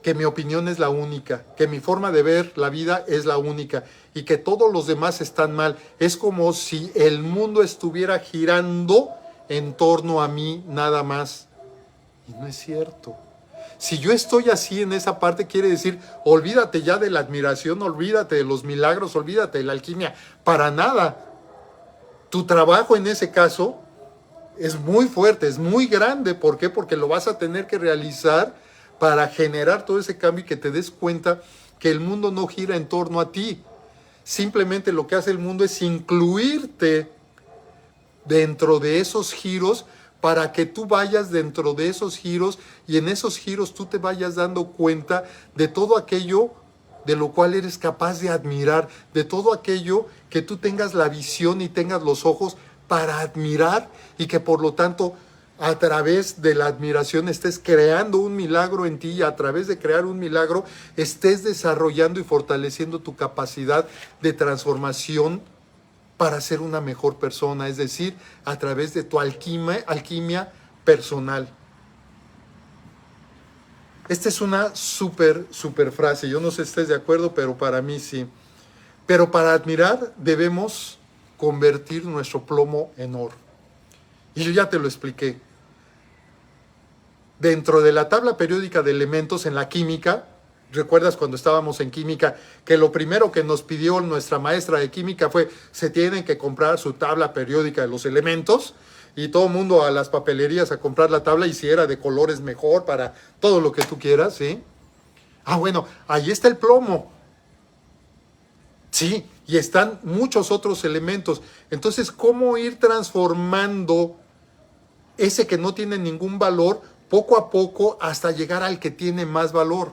que mi opinión es la única, que mi forma de ver la vida es la única y que todos los demás están mal? Es como si el mundo estuviera girando en torno a mí nada más. Y no es cierto. Si yo estoy así en esa parte, quiere decir, olvídate ya de la admiración, olvídate de los milagros, olvídate de la alquimia. Para nada. Tu trabajo en ese caso es muy fuerte, es muy grande. ¿Por qué? Porque lo vas a tener que realizar para generar todo ese cambio y que te des cuenta que el mundo no gira en torno a ti. Simplemente lo que hace el mundo es incluirte dentro de esos giros para que tú vayas dentro de esos giros y en esos giros tú te vayas dando cuenta de todo aquello de lo cual eres capaz de admirar, de todo aquello que tú tengas la visión y tengas los ojos para admirar, y que por lo tanto a través de la admiración estés creando un milagro en ti, y a través de crear un milagro estés desarrollando y fortaleciendo tu capacidad de transformación para ser una mejor persona, es decir, a través de tu alquimia personal. Esta es una súper frase. Yo no sé si estés de acuerdo, pero para mí sí. Pero para admirar debemos convertir nuestro plomo en oro. Y yo ya te lo expliqué. Dentro de la tabla periódica de elementos en la química, ¿recuerdas cuando estábamos en química que lo primero que nos pidió nuestra maestra de química fue: se tienen que comprar su tabla periódica de los elementos? Y todo el mundo a las papelerías a comprar la tabla, y si era de colores mejor, para todo lo que tú quieras, ¿sí? Ah, bueno, ahí está el plomo. Sí, y están muchos otros elementos. Entonces, ¿cómo ir transformando ese que no tiene ningún valor poco a poco hasta llegar al que tiene más valor?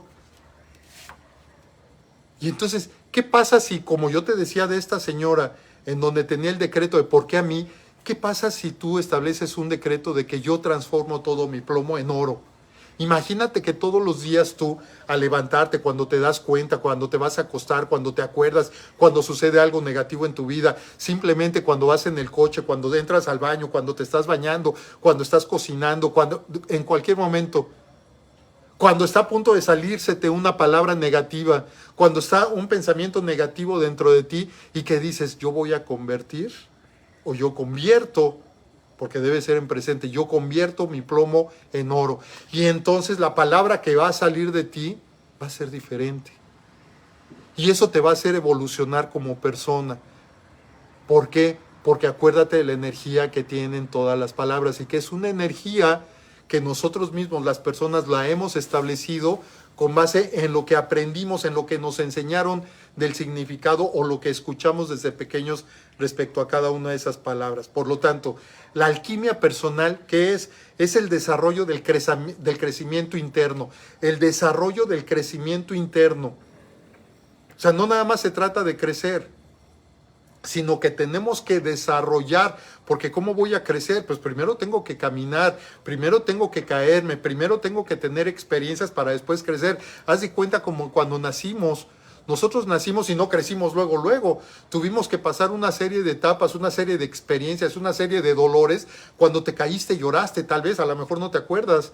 Y entonces, ¿qué pasa si, como yo te decía de esta señora, en donde tenía el decreto de por qué a mí, qué pasa si tú estableces un decreto de que yo transformo todo mi plomo en oro? Imagínate que todos los días tú, al levantarte, cuando te das cuenta, cuando te vas a acostar, cuando te acuerdas, cuando sucede algo negativo en tu vida, simplemente cuando vas en el coche, cuando entras al baño, cuando te estás bañando, cuando estás cocinando, cuando en cualquier momento, cuando está a punto de salírsete una palabra negativa, cuando está un pensamiento negativo dentro de ti y que dices, yo voy a convertir o yo convierto, porque debe ser en presente, yo convierto mi plomo en oro. Y entonces la palabra que va a salir de ti va a ser diferente. Y eso te va a hacer evolucionar como persona. ¿Por qué? Porque acuérdate de la energía que tienen todas las palabras y que es una energía que nosotros mismos, las personas, la hemos establecido con base en lo que aprendimos, en lo que nos enseñaron del significado o lo que escuchamos desde pequeños respecto a cada una de esas palabras. Por lo tanto, la alquimia personal, ¿qué es? Es el desarrollo del crecimiento interno, el desarrollo del crecimiento interno. O sea, no nada más se trata de crecer, sino que tenemos que desarrollar, porque ¿cómo voy a crecer? Pues primero tengo que caminar, primero tengo que caerme, primero tengo que tener experiencias para después crecer. Haz de cuenta como cuando nacimos. Nosotros nacimos y no crecimos luego. Tuvimos que pasar una serie de etapas, una serie de experiencias, una serie de dolores. Cuando te caíste lloraste, tal vez, a lo mejor no te acuerdas.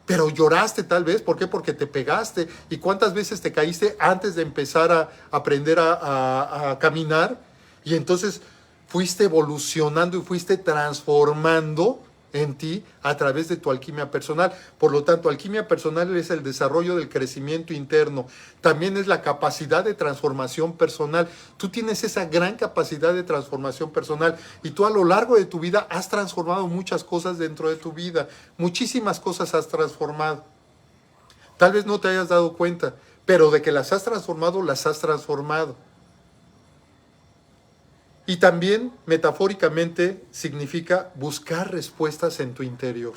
Pero lloraste tal vez, ¿por qué? Porque te pegaste. ¿Y cuántas veces te caíste antes de empezar a aprender a caminar? Y entonces fuiste evolucionando y fuiste transformando en ti a través de tu alquimia personal. Por lo tanto, alquimia personal es el desarrollo del crecimiento interno. También es la capacidad de transformación personal. Tú tienes esa gran capacidad de transformación personal y tú a lo largo de tu vida has transformado muchas cosas dentro de tu vida. Muchísimas cosas has transformado. Tal vez no te hayas dado cuenta, pero de que las has transformado, las has transformado. Y también, metafóricamente, significa buscar respuestas en tu interior.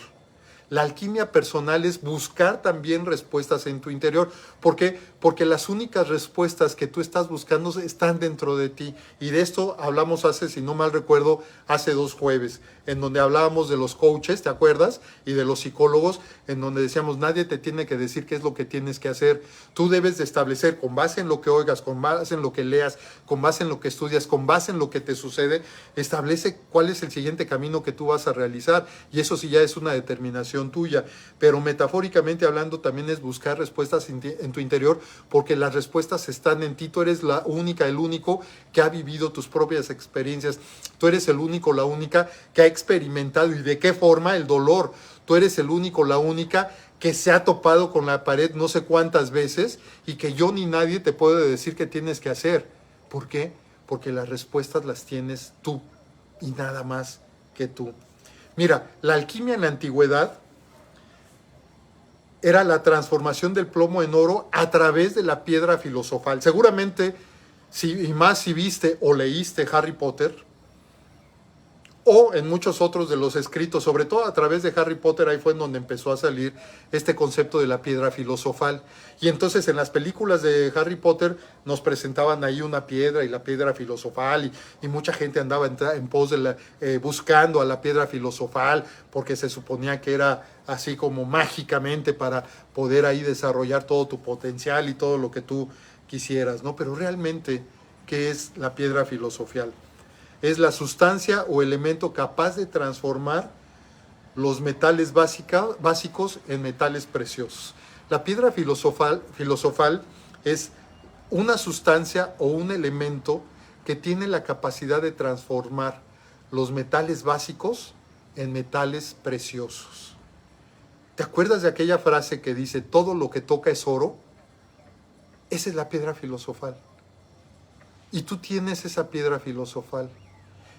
La alquimia personal es buscar también respuestas en tu interior. ¿Por qué? Porque las únicas respuestas que tú estás buscando están dentro de ti. Y de esto hablamos hace, si no mal recuerdo, hace 2 jueves, en donde hablábamos de los coaches, ¿te acuerdas? Y de los psicólogos, en donde decíamos, nadie te tiene que decir qué es lo que tienes que hacer. Tú debes de establecer, con base en lo que oigas, con base en lo que leas, con base en lo que estudias, con base en lo que te sucede, establece cuál es el siguiente camino que tú vas a realizar. Y eso sí ya es una determinación tuya, pero metafóricamente hablando también es buscar respuestas en tu interior, porque las respuestas están en ti. Tú eres la única, el único que ha vivido tus propias experiencias. Tú eres el único, la única que ha experimentado y de qué forma el dolor. Tú eres el único, la única que se ha topado con la pared no sé cuántas veces y que yo ni nadie te puede decir qué tienes que hacer. ¿Por qué? Porque las respuestas las tienes tú y nada más que tú. Mira, la alquimia en la antigüedad era la transformación del plomo en oro a través de la piedra filosofal. Seguramente, y más si viste o leíste Harry Potter, o en muchos otros de los escritos, sobre todo a través de Harry Potter, ahí fue en donde empezó a salir este concepto de la piedra filosofal. Y entonces en las películas de Harry Potter nos presentaban ahí una piedra y la piedra filosofal, y mucha gente andaba en pos de buscando a la piedra filosofal, porque se suponía que era así como mágicamente para poder ahí desarrollar todo tu potencial y todo lo que tú quisieras, ¿no? Pero realmente, ¿qué es la piedra filosofal? Es la sustancia o elemento capaz de transformar los metales básicos en metales preciosos. La piedra filosofal es una sustancia o un elemento que tiene la capacidad de transformar los metales básicos en metales preciosos. ¿Te acuerdas de aquella frase que dice, todo lo que toca es oro? Esa es la piedra filosofal. Y tú tienes esa piedra filosofal.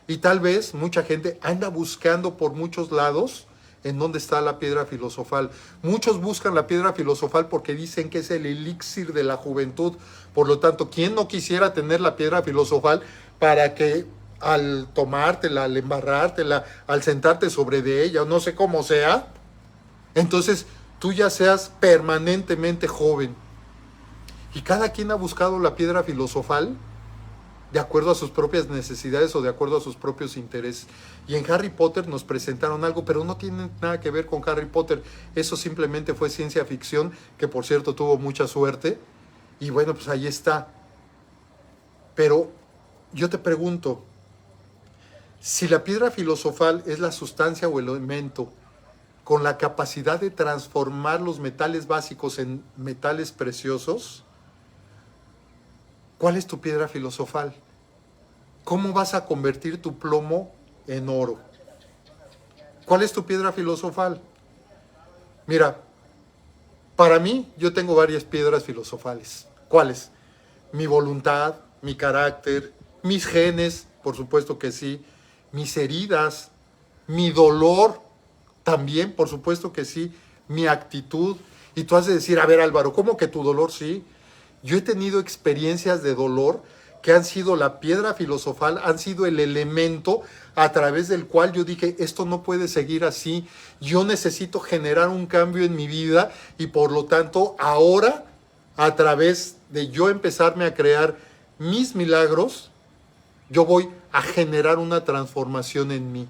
Y tal vez mucha gente anda buscando por muchos lados en dónde está la piedra filosofal. Muchos buscan la piedra filosofal porque dicen que es el elixir de la juventud. Por lo tanto, ¿quién no quisiera tener la piedra filosofal para que al tomártela, al embarrártela, al sentarte sobre de ella, o no sé cómo sea, entonces tú ya seas permanentemente joven? Y cada quien ha buscado la piedra filosofal de acuerdo a sus propias necesidades o de acuerdo a sus propios intereses. Y en Harry Potter nos presentaron algo, pero no tiene nada que ver con Harry Potter. Eso simplemente fue ciencia ficción, que por cierto tuvo mucha suerte. Y bueno, pues ahí está. Pero yo te pregunto, si la piedra filosofal es la sustancia o el elemento con la capacidad de transformar los metales básicos en metales preciosos, ¿cuál es tu piedra filosofal? ¿Cómo vas a convertir tu plomo en oro? ¿Cuál es tu piedra filosofal? Mira, para mí yo tengo varias piedras filosofales. ¿Cuáles? Mi voluntad, mi carácter, mis genes, por supuesto que sí, mis heridas, mi dolor, también, por supuesto que sí, mi actitud. Y tú has de decir, a ver Álvaro, ¿cómo que tu dolor sí? Yo he tenido experiencias de dolor que han sido la piedra filosofal, han sido el elemento a través del cual yo dije, esto no puede seguir así, yo necesito generar un cambio en mi vida y por lo tanto ahora, a través de yo empezarme a crear mis milagros, yo voy a generar una transformación en mí.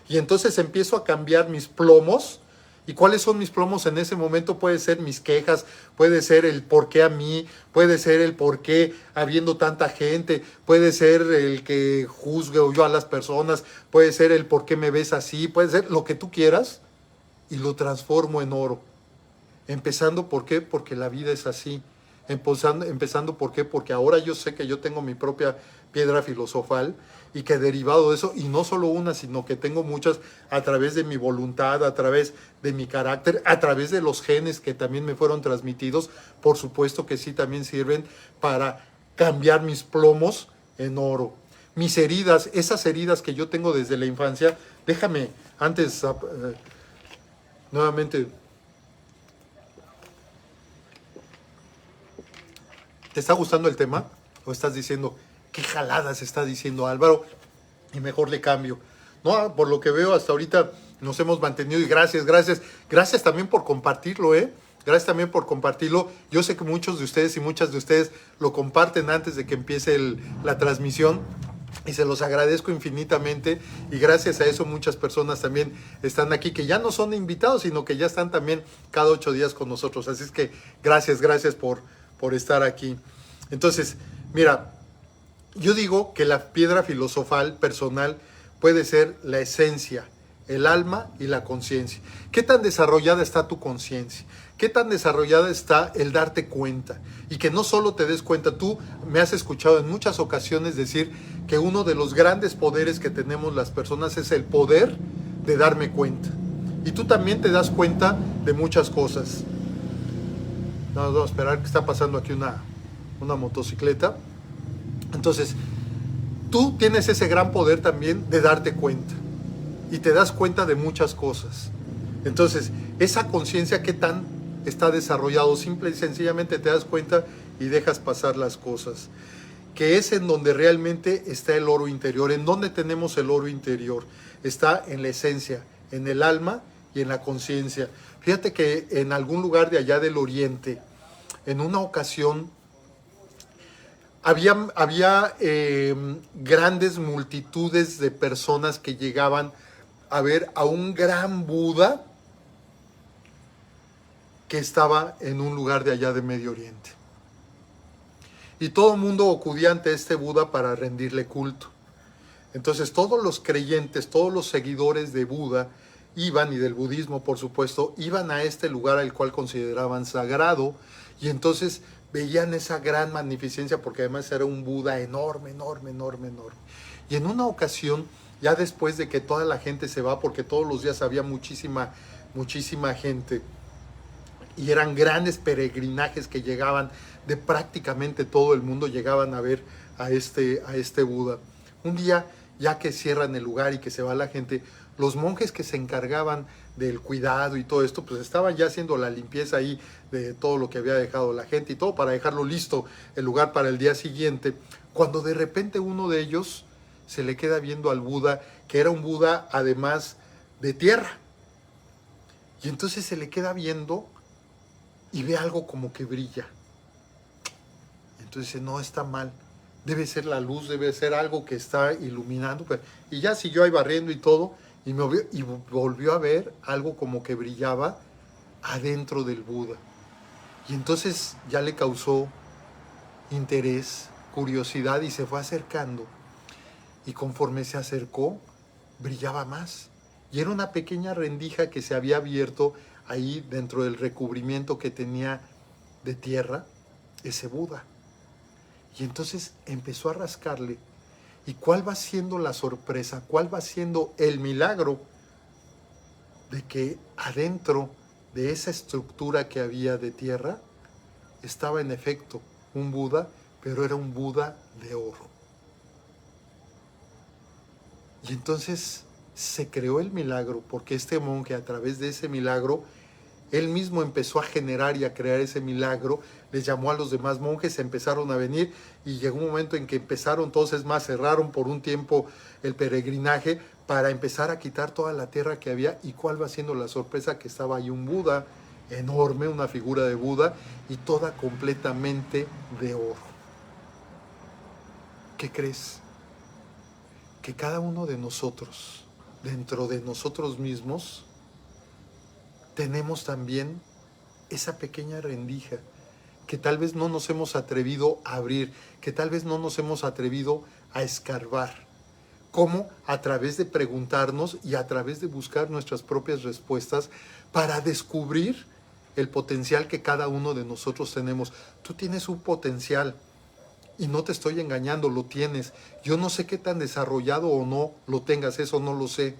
Y entonces empiezo a cambiar mis plomos. ¿Y cuáles son mis plomos en ese momento? Puede ser mis quejas, puede ser el por qué a mí, puede ser el por qué habiendo tanta gente, puede ser el que juzgue yo a las personas, puede ser el por qué me ves así, puede ser lo que tú quieras y lo transformo en oro. Empezando, ¿por qué? Porque la vida es así. Empezando, ¿por qué? Porque ahora yo sé que yo tengo mi propia piedra filosofal y que derivado de eso, y no solo una, sino que tengo muchas a través de mi voluntad, a través de mi carácter, a través de los genes que también me fueron transmitidos, por supuesto que sí, también sirven para cambiar mis plomos en oro. Mis heridas, esas heridas que yo tengo desde la infancia, déjame antes nuevamente. ¿Te está gustando el tema? ¿O estás diciendo, qué jaladas está diciendo Álvaro? Y mejor le cambio. No, por lo que veo hasta ahorita nos hemos mantenido y gracias también por compartirlo, Gracias también por compartirlo. Yo sé que muchos de ustedes y muchas de ustedes lo comparten antes de que empiece la transmisión y se los agradezco infinitamente y gracias a eso muchas personas también están aquí que ya no son invitados, sino que ya están también cada 8 días con nosotros. Así es que gracias por estar aquí. Entonces, mira, yo digo que la piedra filosofal personal puede ser la esencia, el alma y la conciencia. ¿Qué tan desarrollada está tu conciencia? ¿Qué tan desarrollada está el darte cuenta? Y que no solo te des cuenta, tú me has escuchado en muchas ocasiones decir que uno de los grandes poderes que tenemos las personas es el poder de darme cuenta. Y tú también te das cuenta de muchas cosas. Vamos a esperar que está pasando aquí una motocicleta. Entonces, tú tienes ese gran poder también de darte cuenta. Y te das cuenta de muchas cosas. Entonces, esa conciencia, ¿qué tan está desarrollado? Simple y sencillamente te das cuenta y dejas pasar las cosas. Que es en donde realmente está el oro interior. ¿En dónde tenemos el oro interior? Está en la esencia, en el alma y en la conciencia. Fíjate que en algún lugar de allá del oriente, en una ocasión, había grandes multitudes de personas que llegaban a ver a un gran Buda que estaba en un lugar de allá de Medio Oriente. Y todo el mundo acudía ante este Buda para rendirle culto. Entonces todos los creyentes, todos los seguidores de Buda iban, y del budismo por supuesto, iban a este lugar al cual consideraban sagrado, y entonces veían esa gran magnificencia, porque además era un Buda enorme. Y en una ocasión, ya después de que toda la gente se va, porque todos los días había muchísima gente, y eran grandes peregrinajes que llegaban de prácticamente todo el mundo, llegaban a ver a este Buda. Un día ya que cierran el lugar y que se va la gente, los monjes que se encargaban del cuidado y todo esto, pues estaban ya haciendo la limpieza ahí de todo lo que había dejado la gente y todo para dejarlo listo el lugar para el día siguiente, cuando de repente uno de ellos se le queda viendo al Buda, que era un Buda además de tierra. Y entonces se le queda viendo y ve algo como que brilla. Entonces dice, no, está mal. Debe ser la luz, debe ser algo que está iluminando. Y ya siguió ahí barriendo y todo, y volvió a ver algo como que brillaba adentro del Buda. Y entonces ya le causó interés, curiosidad, y se fue acercando. Y conforme se acercó, brillaba más. Y era una pequeña rendija que se había abierto ahí dentro del recubrimiento que tenía de tierra ese Buda. Y entonces empezó a rascarle. ¿Y cuál va siendo la sorpresa? ¿Cuál va siendo el milagro? De que adentro de esa estructura que había de tierra estaba en efecto un Buda, pero era un Buda de oro. Y entonces se creó el milagro, porque este monje, a través de ese milagro, él mismo empezó a generar y a crear ese milagro, les llamó a los demás monjes, empezaron a venir, y llegó un momento en que empezaron todos, es más, cerraron por un tiempo el peregrinaje para empezar a quitar toda la tierra que había. ¿Y cuál va siendo la sorpresa? Que estaba ahí un Buda enorme, una figura de Buda, y toda completamente de oro. ¿Qué crees? Que cada uno de nosotros, dentro de nosotros mismos, tenemos también esa pequeña rendija que tal vez no nos hemos atrevido a abrir, que tal vez no nos hemos atrevido a escarbar. ¿Cómo? A través de preguntarnos y a través de buscar nuestras propias respuestas para descubrir el potencial que cada uno de nosotros tenemos. Tú tienes un potencial y no te estoy engañando, lo tienes. Yo no sé qué tan desarrollado o no lo tengas, eso no lo sé.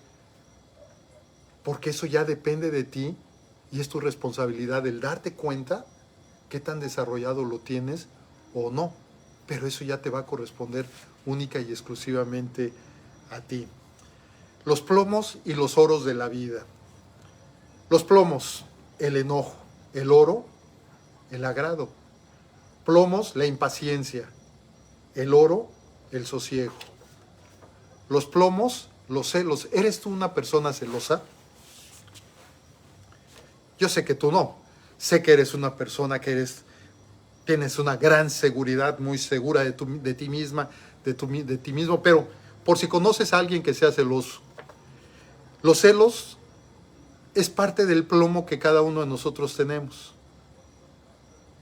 Porque eso ya depende de ti y es tu responsabilidad el darte cuenta qué tan desarrollado lo tienes o no. Pero eso ya te va a corresponder única y exclusivamente a ti. Los plomos y los oros de la vida. Los plomos, el enojo. El oro, el agrado. Plomos, la impaciencia. El oro, el sosiego. Los plomos, los celos. ¿Eres tú una persona celosa? Yo sé que tú no. Sé que eres una persona que tienes una gran seguridad, muy segura de ti misma, de ti mismo, pero por si conoces a alguien que sea celoso. Los celos es parte del plomo que cada uno de nosotros tenemos.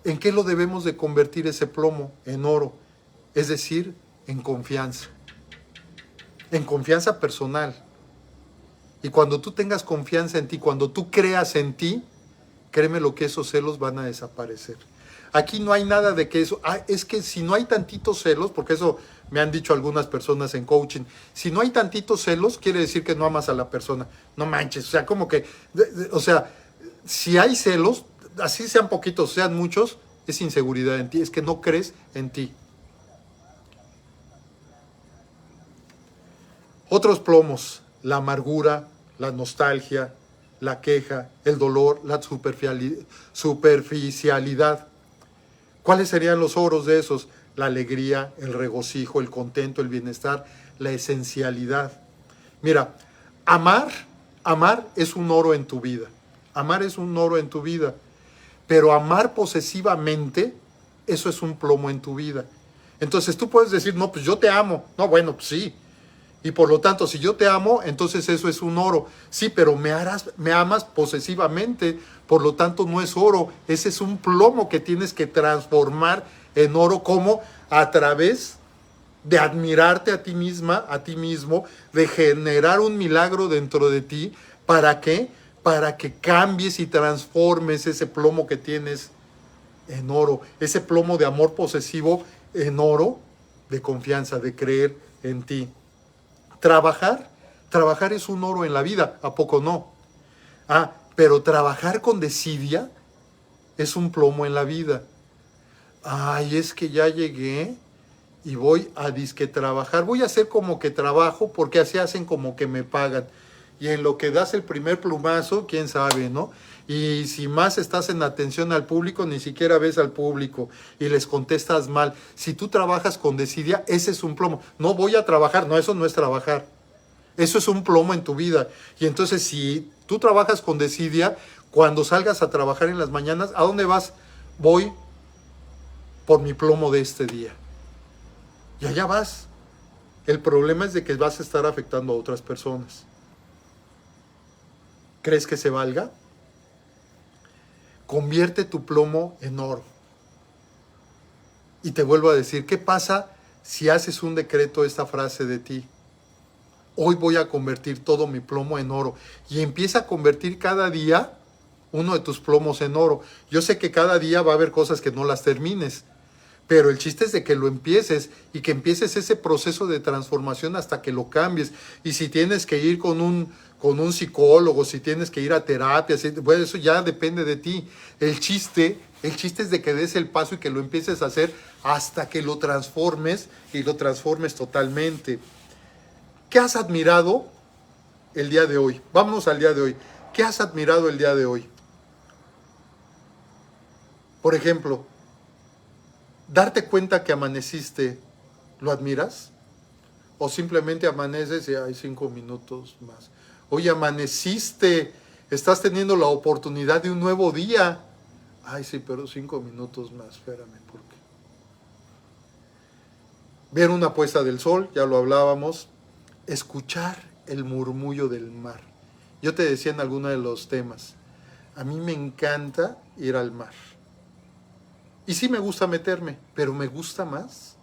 ¿En qué lo debemos de convertir ese plomo? En oro, es decir, en confianza personal. Y cuando tú tengas confianza en ti, cuando tú creas en ti, créeme lo que esos celos van a desaparecer. Aquí no hay nada de que eso, es que si no hay tantitos celos, porque eso me han dicho algunas personas en coaching, si no hay tantitos celos, quiere decir que no amas a la persona. No manches, o sea, como que, o sea, si hay celos, así sean poquitos, sean muchos, es inseguridad en ti, es que no crees en ti. Otros plomos, la amargura, la nostalgia, la queja, el dolor, la superficialidad. ¿Cuáles serían los oros de esos? La alegría, el regocijo, el contento, el bienestar, la esencialidad. Mira, amar es un oro en tu vida. Amar es un oro en tu vida. Pero amar posesivamente, eso es un plomo en tu vida. Entonces tú puedes decir, no, pues yo te amo. No, bueno, pues sí. Y por lo tanto, si yo te amo, entonces eso es un oro. Sí, pero me amas posesivamente, por lo tanto no es oro. Ese es un plomo que tienes que transformar en oro, como a través de admirarte a ti misma, a ti mismo, de generar un milagro dentro de ti. ¿Para qué? Para que cambies y transformes ese plomo que tienes en oro. Ese plomo de amor posesivo en oro, de confianza, de creer en ti. Trabajar es un oro en la vida, ¿a poco no? Pero trabajar con desidia es un plomo en la vida. Ay, es que ya llegué y voy a disque trabajar. Voy a hacer como que trabajo porque así hacen como que me pagan. Y en lo que das el primer plumazo, quién sabe, ¿no? Y si más estás en atención al público, ni siquiera ves al público y les contestas mal. Si tú trabajas con desidia, ese es un plomo. No voy a trabajar, no, eso no es trabajar. Eso es un plomo en tu vida. Y entonces si tú trabajas con desidia, cuando salgas a trabajar en las mañanas, ¿a dónde vas? Voy por mi plomo de este día. Y allá vas. El problema es de que vas a estar afectando a otras personas. ¿Crees que se valga? Convierte tu plomo en oro. Y te vuelvo a decir, ¿qué pasa si haces un decreto, esta frase de ti? Hoy voy a convertir todo mi plomo en oro. Y empieza a convertir cada día uno de tus plomos en oro. Yo sé que cada día va a haber cosas que no las termines, pero el chiste es de que lo empieces y que empieces ese proceso de transformación hasta que lo cambies. Y si tienes que ir con un psicólogo, si tienes que ir a terapia, bueno, eso ya depende de ti. El chiste es de que des el paso y que lo empieces a hacer hasta que lo transformes y lo transformes totalmente. ¿Qué has admirado el día de hoy? Vámonos al día de hoy. ¿Qué has admirado el día de hoy? Por ejemplo, darte cuenta que amaneciste, ¿lo admiras? O simplemente amaneces y hay 5 minutos más. Oye, amaneciste, estás teniendo la oportunidad de un nuevo día. Ay, sí, pero 5 minutos más, espérame, ¿por qué? Ver una puesta del sol, ya lo hablábamos. Escuchar el murmullo del mar. Yo te decía en alguno de los temas, a mí me encanta ir al mar. Y sí me gusta meterme, pero me gusta más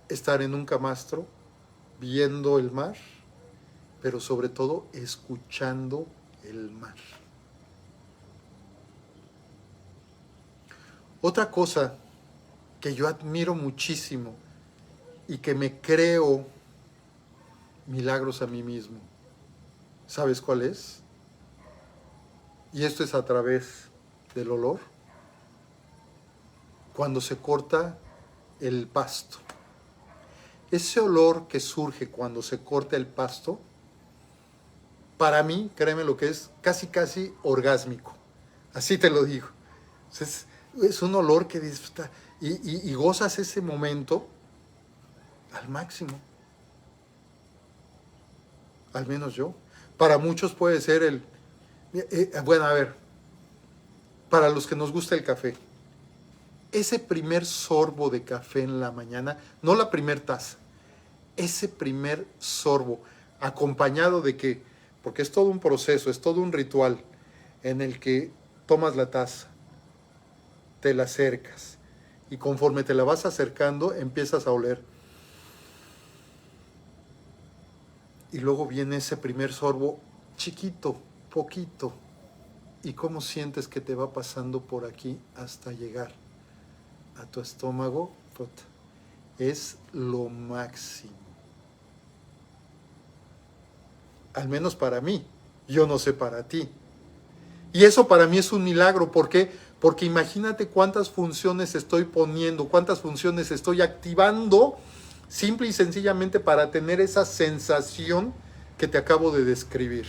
estar en un camastro, viendo el mar, pero sobre todo escuchando el mar. Otra cosa que yo admiro muchísimo y que me creo milagros a mí mismo, ¿sabes cuál es? Y esto es a través del olor. Cuando se corta el pasto. Ese olor que surge cuando se corta el pasto, para mí, créeme lo que es, casi orgásmico. Así te lo digo. Es un olor que disfruta y gozas ese momento al máximo. Al menos yo. Para muchos puede ser bueno, a ver, para los que nos gusta el café, ese primer sorbo de café en la mañana, no la primer taza, ese primer sorbo, acompañado de que, porque es todo un proceso, es todo un ritual, en el que tomas la taza, te la acercas, y conforme te la vas acercando, empiezas a oler. Y luego viene ese primer sorbo chiquito, poquito, y cómo sientes que te va pasando por aquí hasta llegar a tu estómago, es lo máximo. Al menos para mí, yo no sé para ti. Y eso para mí es un milagro. ¿Por qué? Porque imagínate cuántas funciones estoy poniendo, cuántas funciones estoy activando, simple y sencillamente para tener esa sensación que te acabo de describir.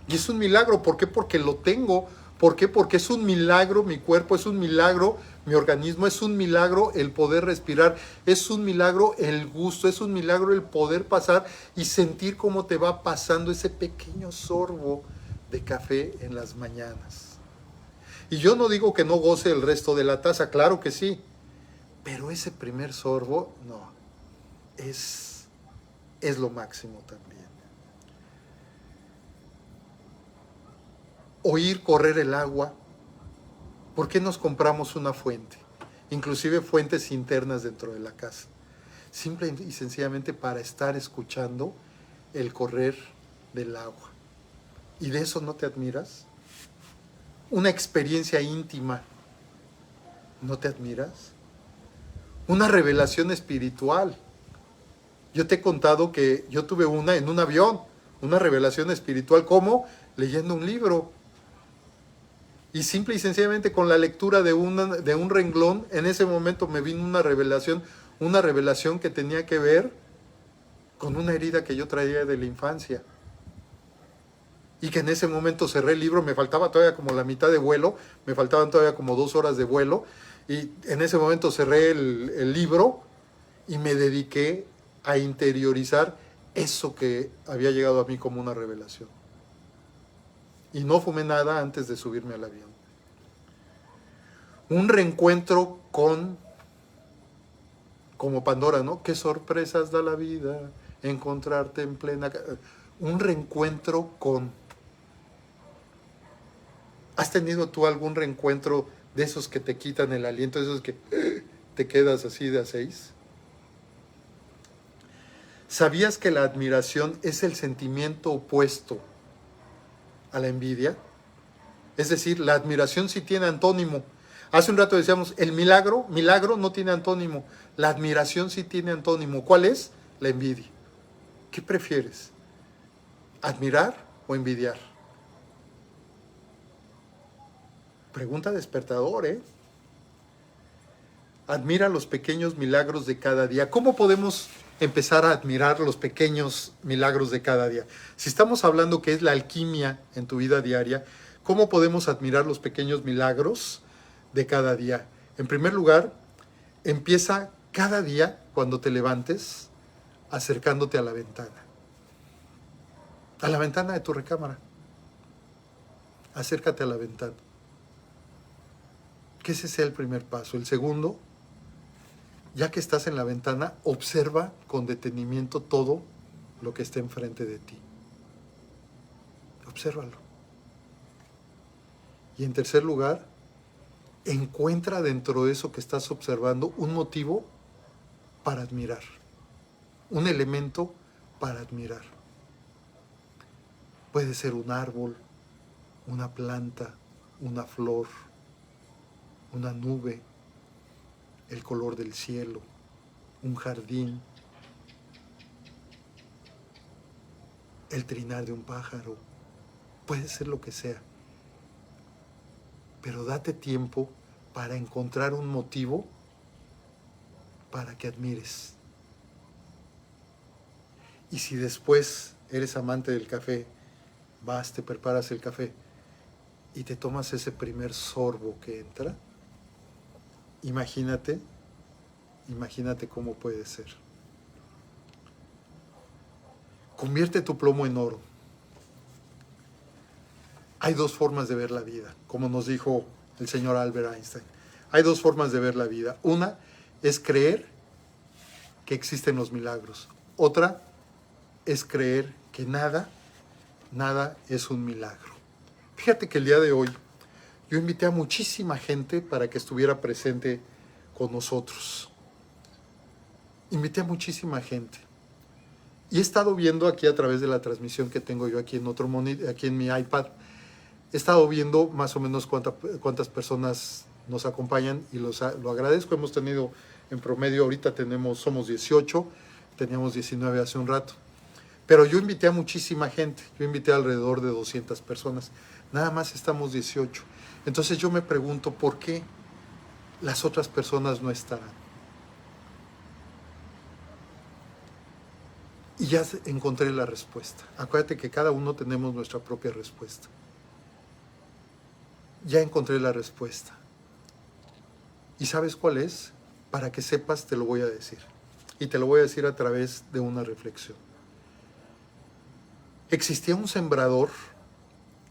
Y es un milagro. ¿Por qué? Porque lo tengo. ¿Por qué? Porque es un milagro mi cuerpo, es un milagro mi organismo, es un milagro el poder respirar, es un milagro el gusto, es un milagro el poder pasar y sentir cómo te va pasando ese pequeño sorbo de café en las mañanas. Y yo no digo que no goce el resto de la taza, claro que sí, pero ese primer sorbo, no, es lo máximo también. Oír correr el agua. ¿Por qué nos compramos una fuente? Inclusive fuentes internas dentro de la casa. Simple y sencillamente para estar escuchando el correr del agua. ¿Y de eso no te admiras? Una experiencia íntima. ¿No te admiras? Una revelación espiritual. Yo te he contado que yo tuve una en un avión, una revelación espiritual, como leyendo un libro. Y simple y sencillamente con la lectura de un renglón, en ese momento me vino una revelación que tenía que ver con una herida que yo traía de la infancia. Y que en ese momento cerré el libro, me faltaba todavía como la mitad de vuelo, me faltaban todavía como 2 horas de vuelo, y en ese momento cerré el libro y me dediqué a interiorizar eso que había llegado a mí como una revelación. Y no fumé nada antes de subirme al avión. Un reencuentro como Pandora, ¿no? Qué sorpresas da la vida, encontrarte en plena... Un reencuentro con... ¿Has tenido tú algún reencuentro de esos que te quitan el aliento, de esos que te quedas así de a 6? ¿Sabías que la admiración es el sentimiento opuesto a la envidia? Es decir, la admiración sí tiene antónimo. Hace un rato decíamos, el milagro no tiene antónimo. La admiración sí tiene antónimo. ¿Cuál es? La envidia. ¿Qué prefieres? ¿Admirar o envidiar? Pregunta despertador, ¿eh? Admira los pequeños milagros de cada día. ¿Cómo podemos empezar a admirar los pequeños milagros de cada día? Si estamos hablando que es la alquimia en tu vida diaria, ¿cómo podemos admirar los pequeños milagros de cada día? En primer lugar, empieza cada día cuando te levantes acercándote a la ventana de tu recámara. Acércate a la ventana. Que ese sea el primer paso. El segundo, ya que estás en la ventana, observa con detenimiento todo lo que está enfrente de ti. Obsérvalo. Y en tercer lugar, encuentra dentro de eso que estás observando un motivo para admirar, un elemento para admirar. Puede ser un árbol, una planta, una flor, una nube, el color del cielo, un jardín, el trinar de un pájaro, puede ser lo que sea. Pero date tiempo para encontrar un motivo para que admires. Y si después eres amante del café, vas, te preparas el café y te tomas ese primer sorbo que entra, imagínate cómo puede ser. Convierte tu plomo en oro. Hay dos formas de ver la vida, como nos dijo el señor Albert Einstein. Hay dos formas de ver la vida. Una es creer que existen los milagros. Otra es creer que nada es un milagro. Fíjate que el día de hoy yo invité a muchísima gente para que estuviera presente con nosotros. Invité a muchísima gente. Y he estado viendo aquí a través de la transmisión que tengo yo aquí en mi iPad, he estado viendo más o menos cuántas personas nos acompañan y lo agradezco. Hemos tenido en promedio, ahorita somos 18, teníamos 19 hace un rato. Pero yo invité a muchísima gente, yo invité alrededor de 200 personas, nada más estamos 18. Entonces yo me pregunto, ¿por qué las otras personas no estarán? Y ya encontré la respuesta. Acuérdate que cada uno tenemos nuestra propia respuesta. Ya encontré la respuesta. ¿Y sabes cuál es? Para que sepas, te lo voy a decir. Y te lo voy a decir a través de una reflexión. Existía un sembrador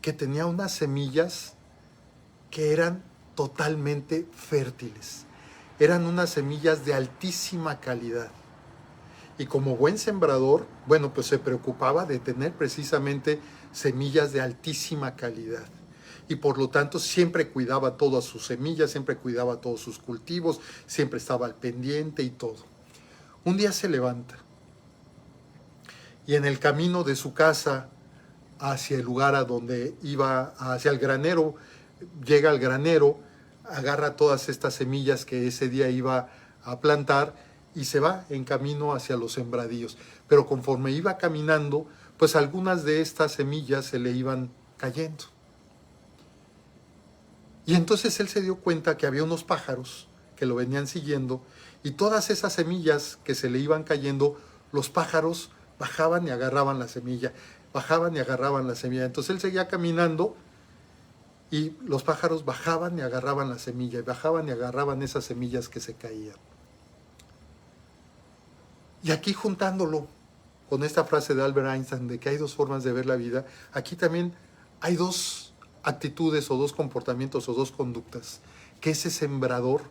que tenía unas semillas que eran totalmente fértiles. Eran unas semillas de altísima calidad. Y como buen sembrador, pues se preocupaba de tener precisamente semillas de altísima calidad. Y por lo tanto siempre cuidaba todas sus semillas, siempre cuidaba todos sus cultivos, siempre estaba al pendiente y todo. Un día se levanta y en el camino de su casa hacia el lugar a donde iba, hacia el granero, llega al granero, agarra todas estas semillas que ese día iba a plantar y se va en camino hacia los sembradíos. Pero conforme iba caminando, pues algunas de estas semillas se le iban cayendo. Y entonces él se dio cuenta que había unos pájaros que lo venían siguiendo y todas esas semillas que se le iban cayendo, los pájaros bajaban y agarraban la semilla, bajaban y agarraban la semilla. Entonces él seguía caminando y los pájaros bajaban y agarraban la semilla, y bajaban y agarraban esas semillas que se caían. Y aquí juntándolo con esta frase de Albert Einstein de que hay dos formas de ver la vida, aquí también hay dos actitudes o dos comportamientos o dos conductas que ese sembrador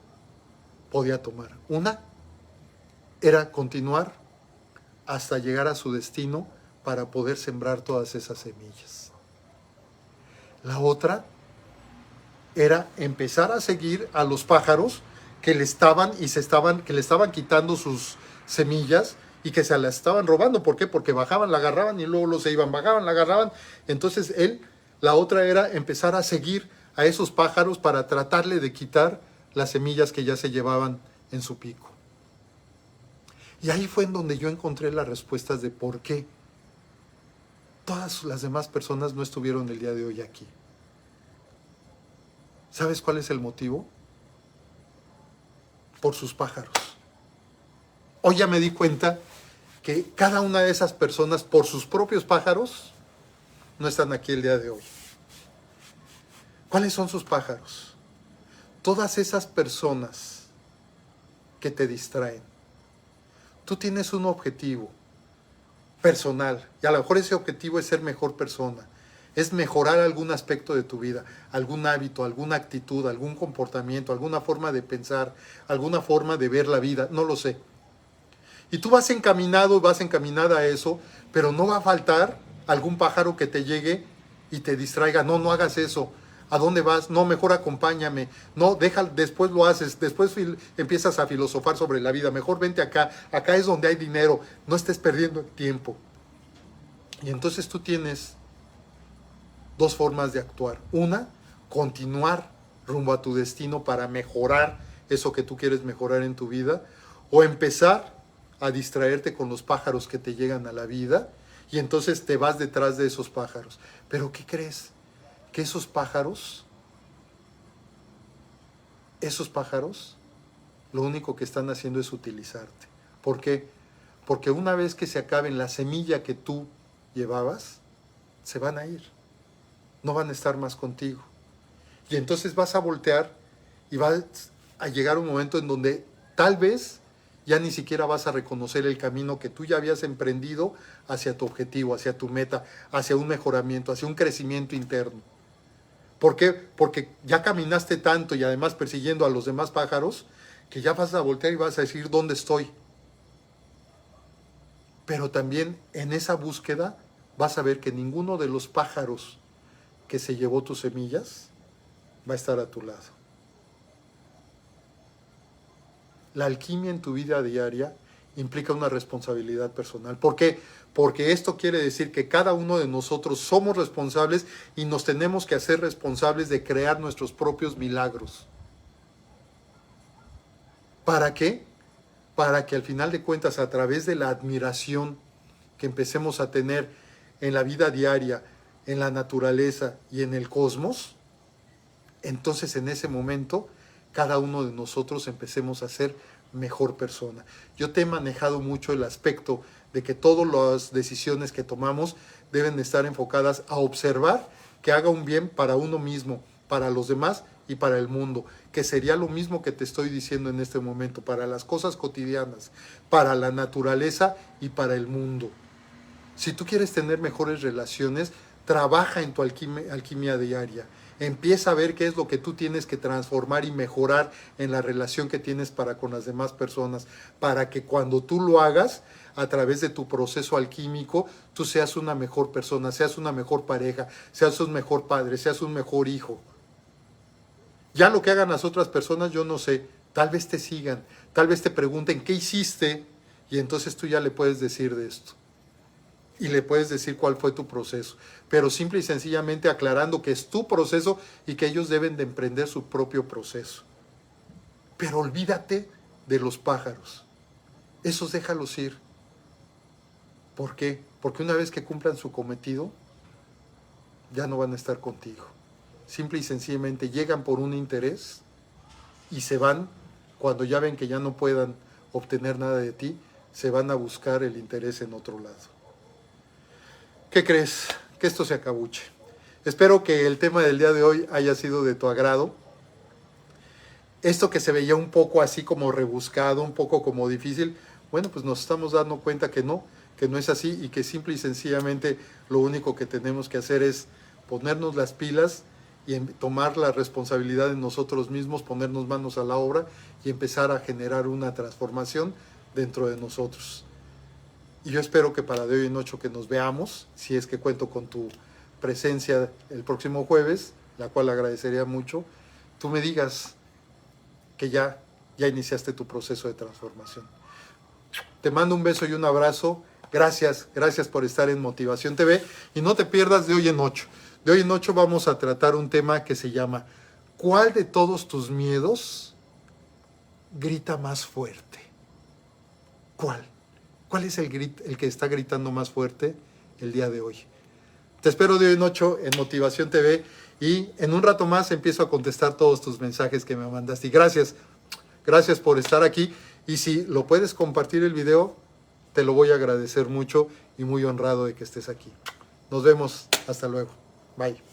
podía tomar. Una era continuar hasta llegar a su destino para poder sembrar todas esas semillas. La otra era empezar a seguir a los pájaros que le estaban quitando sus semillas y que se las estaban robando. ¿Por qué? Porque bajaban, la agarraban y luego se iban, bajaban, la agarraban. Entonces la otra era empezar a seguir a esos pájaros para tratarle de quitar las semillas que ya se llevaban en su pico. Y ahí fue en donde yo encontré las respuestas de por qué todas las demás personas no estuvieron el día de hoy aquí. ¿Sabes cuál es el motivo? Por sus pájaros. Hoy ya me di cuenta que cada una de esas personas, por sus propios pájaros, no están aquí el día de hoy. ¿Cuáles son sus pájaros? Todas esas personas que te distraen. Tú tienes un objetivo personal y a lo mejor ese objetivo es ser mejor persona, es mejorar algún aspecto de tu vida, algún hábito, alguna actitud, algún comportamiento, alguna forma de pensar, alguna forma de ver la vida, no lo sé. Y tú vas encaminado, vas encaminada a eso, pero no va a faltar algún pájaro que te llegue y te distraiga. No, no hagas eso. ¿A dónde vas? No, mejor acompáñame. No, después lo haces, después empiezas a filosofar sobre la vida. Mejor vente acá, acá es donde hay dinero, no estés perdiendo el tiempo. Y entonces tú tienes dos formas de actuar. Una, continuar rumbo a tu destino para mejorar eso que tú quieres mejorar en tu vida. O empezar a distraerte con los pájaros que te llegan a la vida y entonces te vas detrás de esos pájaros. Pero ¿qué crees? Que esos pájaros, lo único que están haciendo es utilizarte. ¿Por qué? Porque una vez que se acaben la semilla que tú llevabas, se van a ir. No van a estar más contigo. Y entonces vas a voltear y vas a llegar un momento en donde tal vez ya ni siquiera vas a reconocer el camino que tú ya habías emprendido hacia tu objetivo, hacia tu meta, hacia un mejoramiento, hacia un crecimiento interno. ¿Por qué? Porque ya caminaste tanto y además persiguiendo a los demás pájaros que ya vas a voltear y vas a decir ¿dónde estoy? Pero también en esa búsqueda vas a ver que ninguno de los pájaros que se llevó tus semillas va a estar a tu lado. La alquimia en tu vida diaria implica una responsabilidad personal. ¿Por qué? Porque esto quiere decir que cada uno de nosotros somos responsables y nos tenemos que hacer responsables de crear nuestros propios milagros. ¿Para qué? Para que al final de cuentas, a través de la admiración que empecemos a tener en la vida diaria, en la naturaleza y en el cosmos, entonces en ese momento cada uno de nosotros empecemos a ser mejor persona. Yo te he manejado mucho el aspecto de que todas las decisiones que tomamos deben estar enfocadas a observar que haga un bien para uno mismo, para los demás y para el mundo, que sería lo mismo que te estoy diciendo en este momento, para las cosas cotidianas, para la naturaleza y para el mundo. Si tú quieres tener mejores relaciones, trabaja en tu alquimia diaria. Empieza a ver qué es lo que tú tienes que transformar y mejorar en la relación que tienes para con las demás personas, para que cuando tú lo hagas, a través de tu proceso alquímico, tú seas una mejor persona, seas una mejor pareja, seas un mejor padre, seas un mejor hijo. Ya lo que hagan las otras personas, yo no sé, tal vez te sigan, tal vez te pregunten qué hiciste y entonces tú ya le puedes decir de esto. Y le puedes decir cuál fue tu proceso, pero simple y sencillamente aclarando que es tu proceso y que ellos deben de emprender su propio proceso. Pero olvídate de los pájaros, esos déjalos ir. ¿Por qué? Porque una vez que cumplan su cometido, ya no van a estar contigo. simple y sencillamente llegan por un interés y se van cuando ya ven que ya no puedan obtener nada de ti, se van a buscar el interés en otro lado. ¿Qué crees? Que esto se acabuche. Espero que el tema del día de hoy haya sido de tu agrado. Esto que se veía un poco así como rebuscado, un poco como difícil, bueno, pues nos estamos dando cuenta que no es así y que simple y sencillamente lo único que tenemos que hacer es ponernos las pilas y tomar la responsabilidad de nosotros mismos, ponernos manos a la obra y empezar a generar una transformación dentro de nosotros. Y yo espero que para de hoy en 8 que nos veamos, si es que cuento con tu presencia el próximo jueves, la cual agradecería mucho, tú me digas que ya iniciaste tu proceso de transformación. Te mando un beso y un abrazo. Gracias por estar en Motivación TV y no te pierdas de hoy en 8. De hoy en 8 vamos a tratar un tema que se llama ¿cuál de todos tus miedos grita más fuerte? ¿Cuál? ¿Cuál es el que está gritando más fuerte el día de hoy? Te espero de hoy en 8 en Motivación TV y en un rato más empiezo a contestar todos tus mensajes que me mandaste. Y gracias por estar aquí. Y si lo puedes compartir el video, te lo voy a agradecer mucho y muy honrado de que estés aquí. Nos vemos. Hasta luego. Bye.